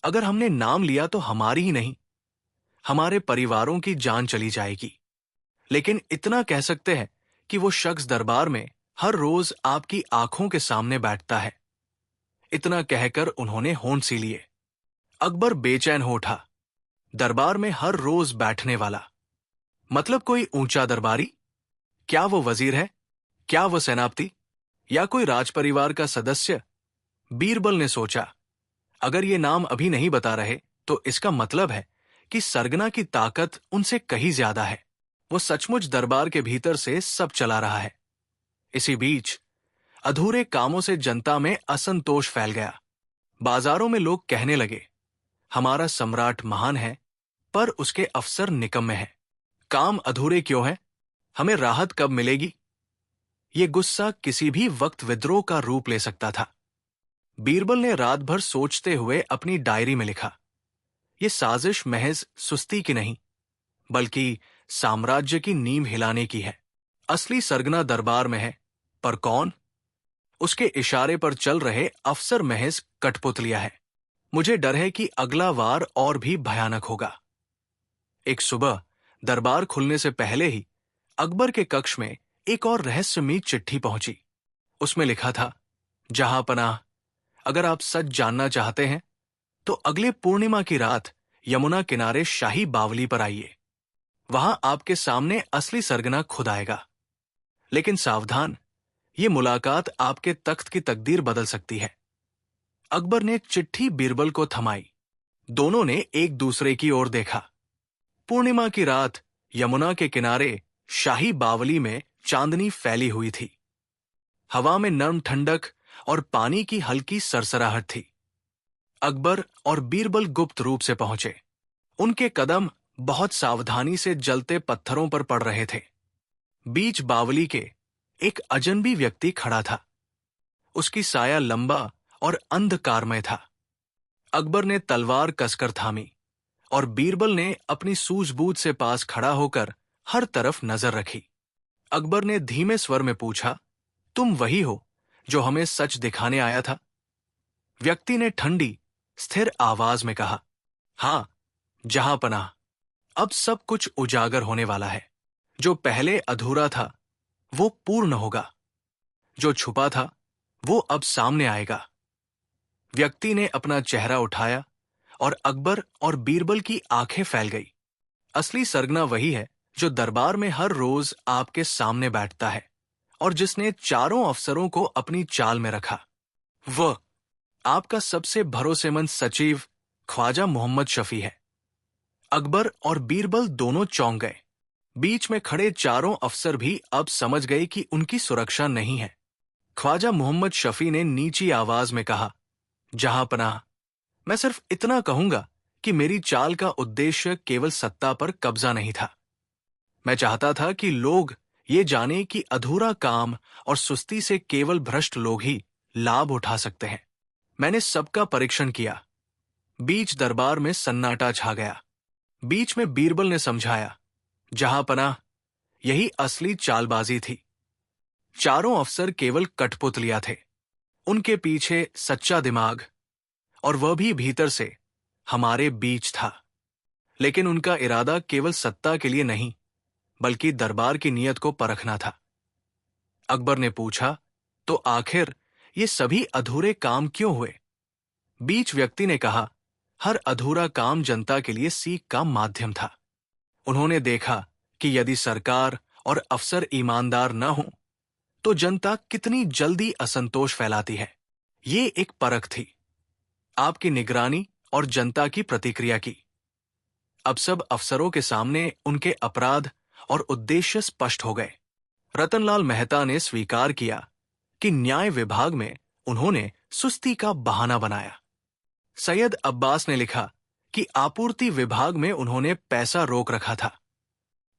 अगर हमने नाम लिया तो हमारी ही नहीं, हमारे परिवारों की जान चली जाएगी। लेकिन इतना कह सकते हैं कि वो शख्स दरबार में हर रोज आपकी आंखों के सामने बैठता है। इतना कहकर उन्होंने होंठ सी लिए। अकबर बेचैन हो उठा। दरबार में हर रोज बैठने वाला, मतलब कोई ऊंचा दरबारी? क्या वो वजीर है? क्या वो सेनापति या कोई राजपरिवार का सदस्य? बीरबल ने सोचा, अगर ये नाम अभी नहीं बता रहे तो इसका मतलब है कि सरगना की ताकत उनसे कहीं ज्यादा है। वो सचमुच दरबार के भीतर से सब चला रहा है। इसी बीच अधूरे कामों से जनता में असंतोष फैल गया। बाजारों में लोग कहने लगे, हमारा सम्राट महान है, पर उसके अफसर निकम्मे हैं। काम अधूरे क्यों हैं? हमें राहत कब मिलेगी? ये गुस्सा किसी भी वक्त विद्रोह का रूप ले सकता था। बीरबल ने रात भर सोचते हुए अपनी डायरी में लिखा, ये साजिश महज सुस्ती की नहीं, बल्कि साम्राज्य की नींव हिलाने की है। असली सरगना दरबार में है, पर कौन? उसके इशारे पर चल रहे अफसर महज कठपुतलियां है। मुझे डर है कि अगला वार और भी भयानक होगा। एक सुबह दरबार खुलने से पहले ही अकबर के कक्ष में एक और रहस्यमयी चिट्ठी पहुंची। उसमें लिखा था, जहांपनाह, अगर आप सच जानना चाहते हैं तो अगले पूर्णिमा की रात यमुना किनारे शाही बावली पर आइए। वहां आपके सामने असली सरगना खुद आएगा। लेकिन सावधान, ये मुलाकात आपके तख्त की तकदीर बदल सकती है। अकबर ने चिट्ठी बीरबल को थमाई। दोनों ने एक दूसरे की ओर देखा। पूर्णिमा की रात यमुना के किनारे शाही बावली में चांदनी फैली हुई थी। हवा में नर्म ठंडक और पानी की हल्की सरसराहट थी। अकबर और बीरबल गुप्त रूप से पहुंचे। उनके कदम बहुत सावधानी से जलते पत्थरों पर पड़ रहे थे। बीच बावली के एक अजनबी व्यक्ति खड़ा था। उसकी साया लंबा और अंधकारमय था। अकबर ने तलवार कसकर थामी और बीरबल ने अपनी सूझबूझ से पास खड़ा होकर हर तरफ नजर रखी। अकबर ने धीमे स्वर में पूछा, तुम वही हो जो हमें सच दिखाने आया था? व्यक्ति ने ठंडी स्थिर आवाज में कहा, हां, जहांपनाह, अब सब कुछ उजागर होने वाला है। जो पहले अधूरा था वो पूर्ण होगा, जो छुपा था वो अब सामने आएगा। व्यक्ति ने अपना चेहरा उठाया और अकबर और बीरबल की आंखें फैल गई। असली सरगना वही है जो दरबार में हर रोज आपके सामने बैठता है और जिसने चारों अफसरों को अपनी चाल में रखा। वह आपका सबसे भरोसेमंद सचिव ख्वाजा मोहम्मद शफी है। अकबर और बीरबल दोनों चौंक गए। बीच में खड़े चारों अफसर भी अब समझ गए कि उनकी सुरक्षा नहीं है। ख्वाजा मोहम्मद शफी ने नीची आवाज में कहा, जहांपनाह, मैं सिर्फ इतना कहूंगा कि मेरी चाल का उद्देश्य केवल सत्ता पर कब्जा नहीं था। मैं चाहता था कि लोग ये जाने कि अधूरा काम और सुस्ती से केवल भ्रष्ट लोग ही लाभ उठा सकते हैं। मैंने सबका परीक्षण किया। बीच दरबार में सन्नाटा छा गया। बीच में बीरबल ने समझाया, जहांपनाह, यही असली चालबाजी थी। चारों अफसर केवल कठपुतलियां थे। उनके पीछे सच्चा दिमाग, और वह भी भीतर से हमारे बीच था। लेकिन उनका इरादा केवल सत्ता के लिए नहीं, बल्कि दरबार की नीयत को परखना था। अकबर ने पूछा, तो आखिर ये सभी अधूरे काम क्यों हुए? बीच व्यक्ति ने कहा, हर अधूरा काम जनता के लिए सीख का माध्यम था। उन्होंने देखा कि यदि सरकार और अफसर ईमानदार न हों तो जनता कितनी जल्दी असंतोष फैलाती है। ये एक परख थी आपकी निगरानी और जनता की प्रतिक्रिया की। अब सब अफसरों के सामने उनके अपराध और उद्देश्य स्पष्ट हो गए। रतनलाल मेहता ने स्वीकार किया कि न्याय विभाग में उन्होंने सुस्ती का बहाना बनाया। सैयद अब्बास ने लिखा कि आपूर्ति विभाग में उन्होंने पैसा रोक रखा था।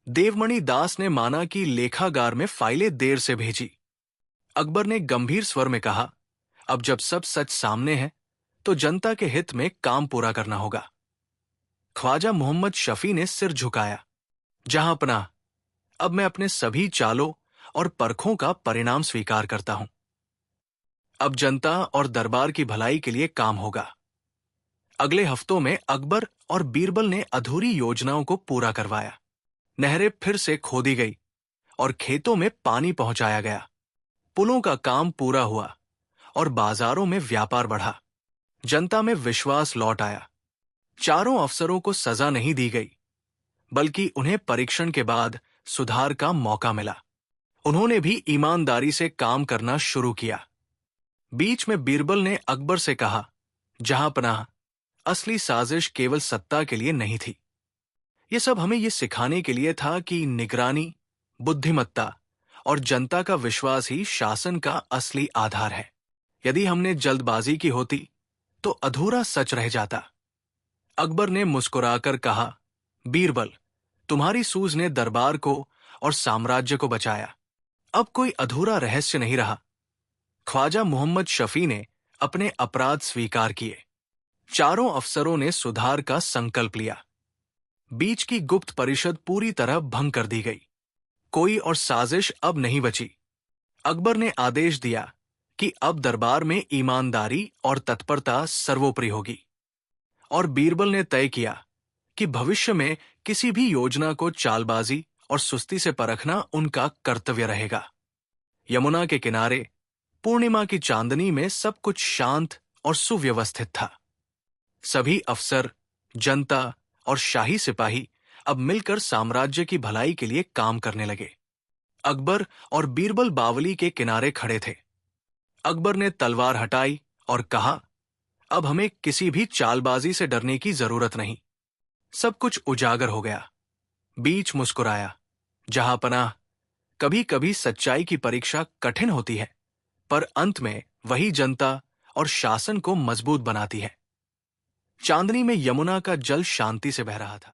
देवमणि दास ने माना कि लेखागार में फाइलें देर से भेजी। अकबर ने गंभीर स्वर में कहा, अब जब सब सच सामने है तो जनता के हित में काम पूरा करना होगा। ख्वाजा मोहम्मद शफी ने सिर झुकाया, जहां पनाह, अब मैं अपने सभी चालों और परखों का परिणाम स्वीकार करता हूं। अब जनता और दरबार की भलाई के लिए काम होगा। अगले हफ्तों में अकबर और बीरबल ने अधूरी योजनाओं को पूरा करवाया। नहरें फिर से खोदी गई और खेतों में पानी पहुंचाया गया। पुलों का काम पूरा हुआ और बाजारों में व्यापार बढ़ा। जनता में विश्वास लौट आया। चारों अफसरों को सजा नहीं दी गई, बल्कि उन्हें परीक्षण के बाद सुधार का मौका मिला। उन्होंने भी ईमानदारी से काम करना शुरू किया। बीच में बीरबल ने अकबर से कहा, जहां पनाह, असली साजिश केवल सत्ता के लिए नहीं थी। यह सब हमें यह सिखाने के लिए था कि निगरानी, बुद्धिमत्ता और जनता का विश्वास ही शासन का असली आधार है। यदि हमने जल्दबाजी की होती तो अधूरा सच रह जाता। अकबर ने मुस्कुराकर कहा, बीरबल, तुम्हारी सूझ ने दरबार को और साम्राज्य को बचाया। अब कोई अधूरा रहस्य नहीं रहा। ख्वाजा मोहम्मद शफी ने अपने अपराध स्वीकार किए। चारों अफसरों ने सुधार का संकल्प लिया। बीच की गुप्त परिषद पूरी तरह भंग कर दी गई। कोई और साजिश अब नहीं बची। अकबर ने आदेश दिया कि अब दरबार में ईमानदारी और तत्परता सर्वोपरि होगी, और बीरबल ने तय किया कि भविष्य में किसी भी योजना को चालबाजी और सुस्ती से परखना उनका कर्तव्य रहेगा। यमुना के किनारे पूर्णिमा की चांदनी में सब कुछ शांत और सुव्यवस्थित था। सभी अफसर, जनता और शाही सिपाही अब मिलकर साम्राज्य की भलाई के लिए काम करने लगे। अकबर और बीरबल बावली के किनारे खड़े थे। अकबर ने तलवार हटाई और कहा, अब हमें किसी भी चालबाजी से डरने की जरूरत नहीं। सब कुछ उजागर हो गया। बीच मुस्कुराया, जहां पनाह, कभी कभी सच्चाई की परीक्षा कठिन होती है, पर अंत में वही जनता और शासन को मजबूत बनाती है। चांदनी में यमुना का जल शांति से बह रहा था।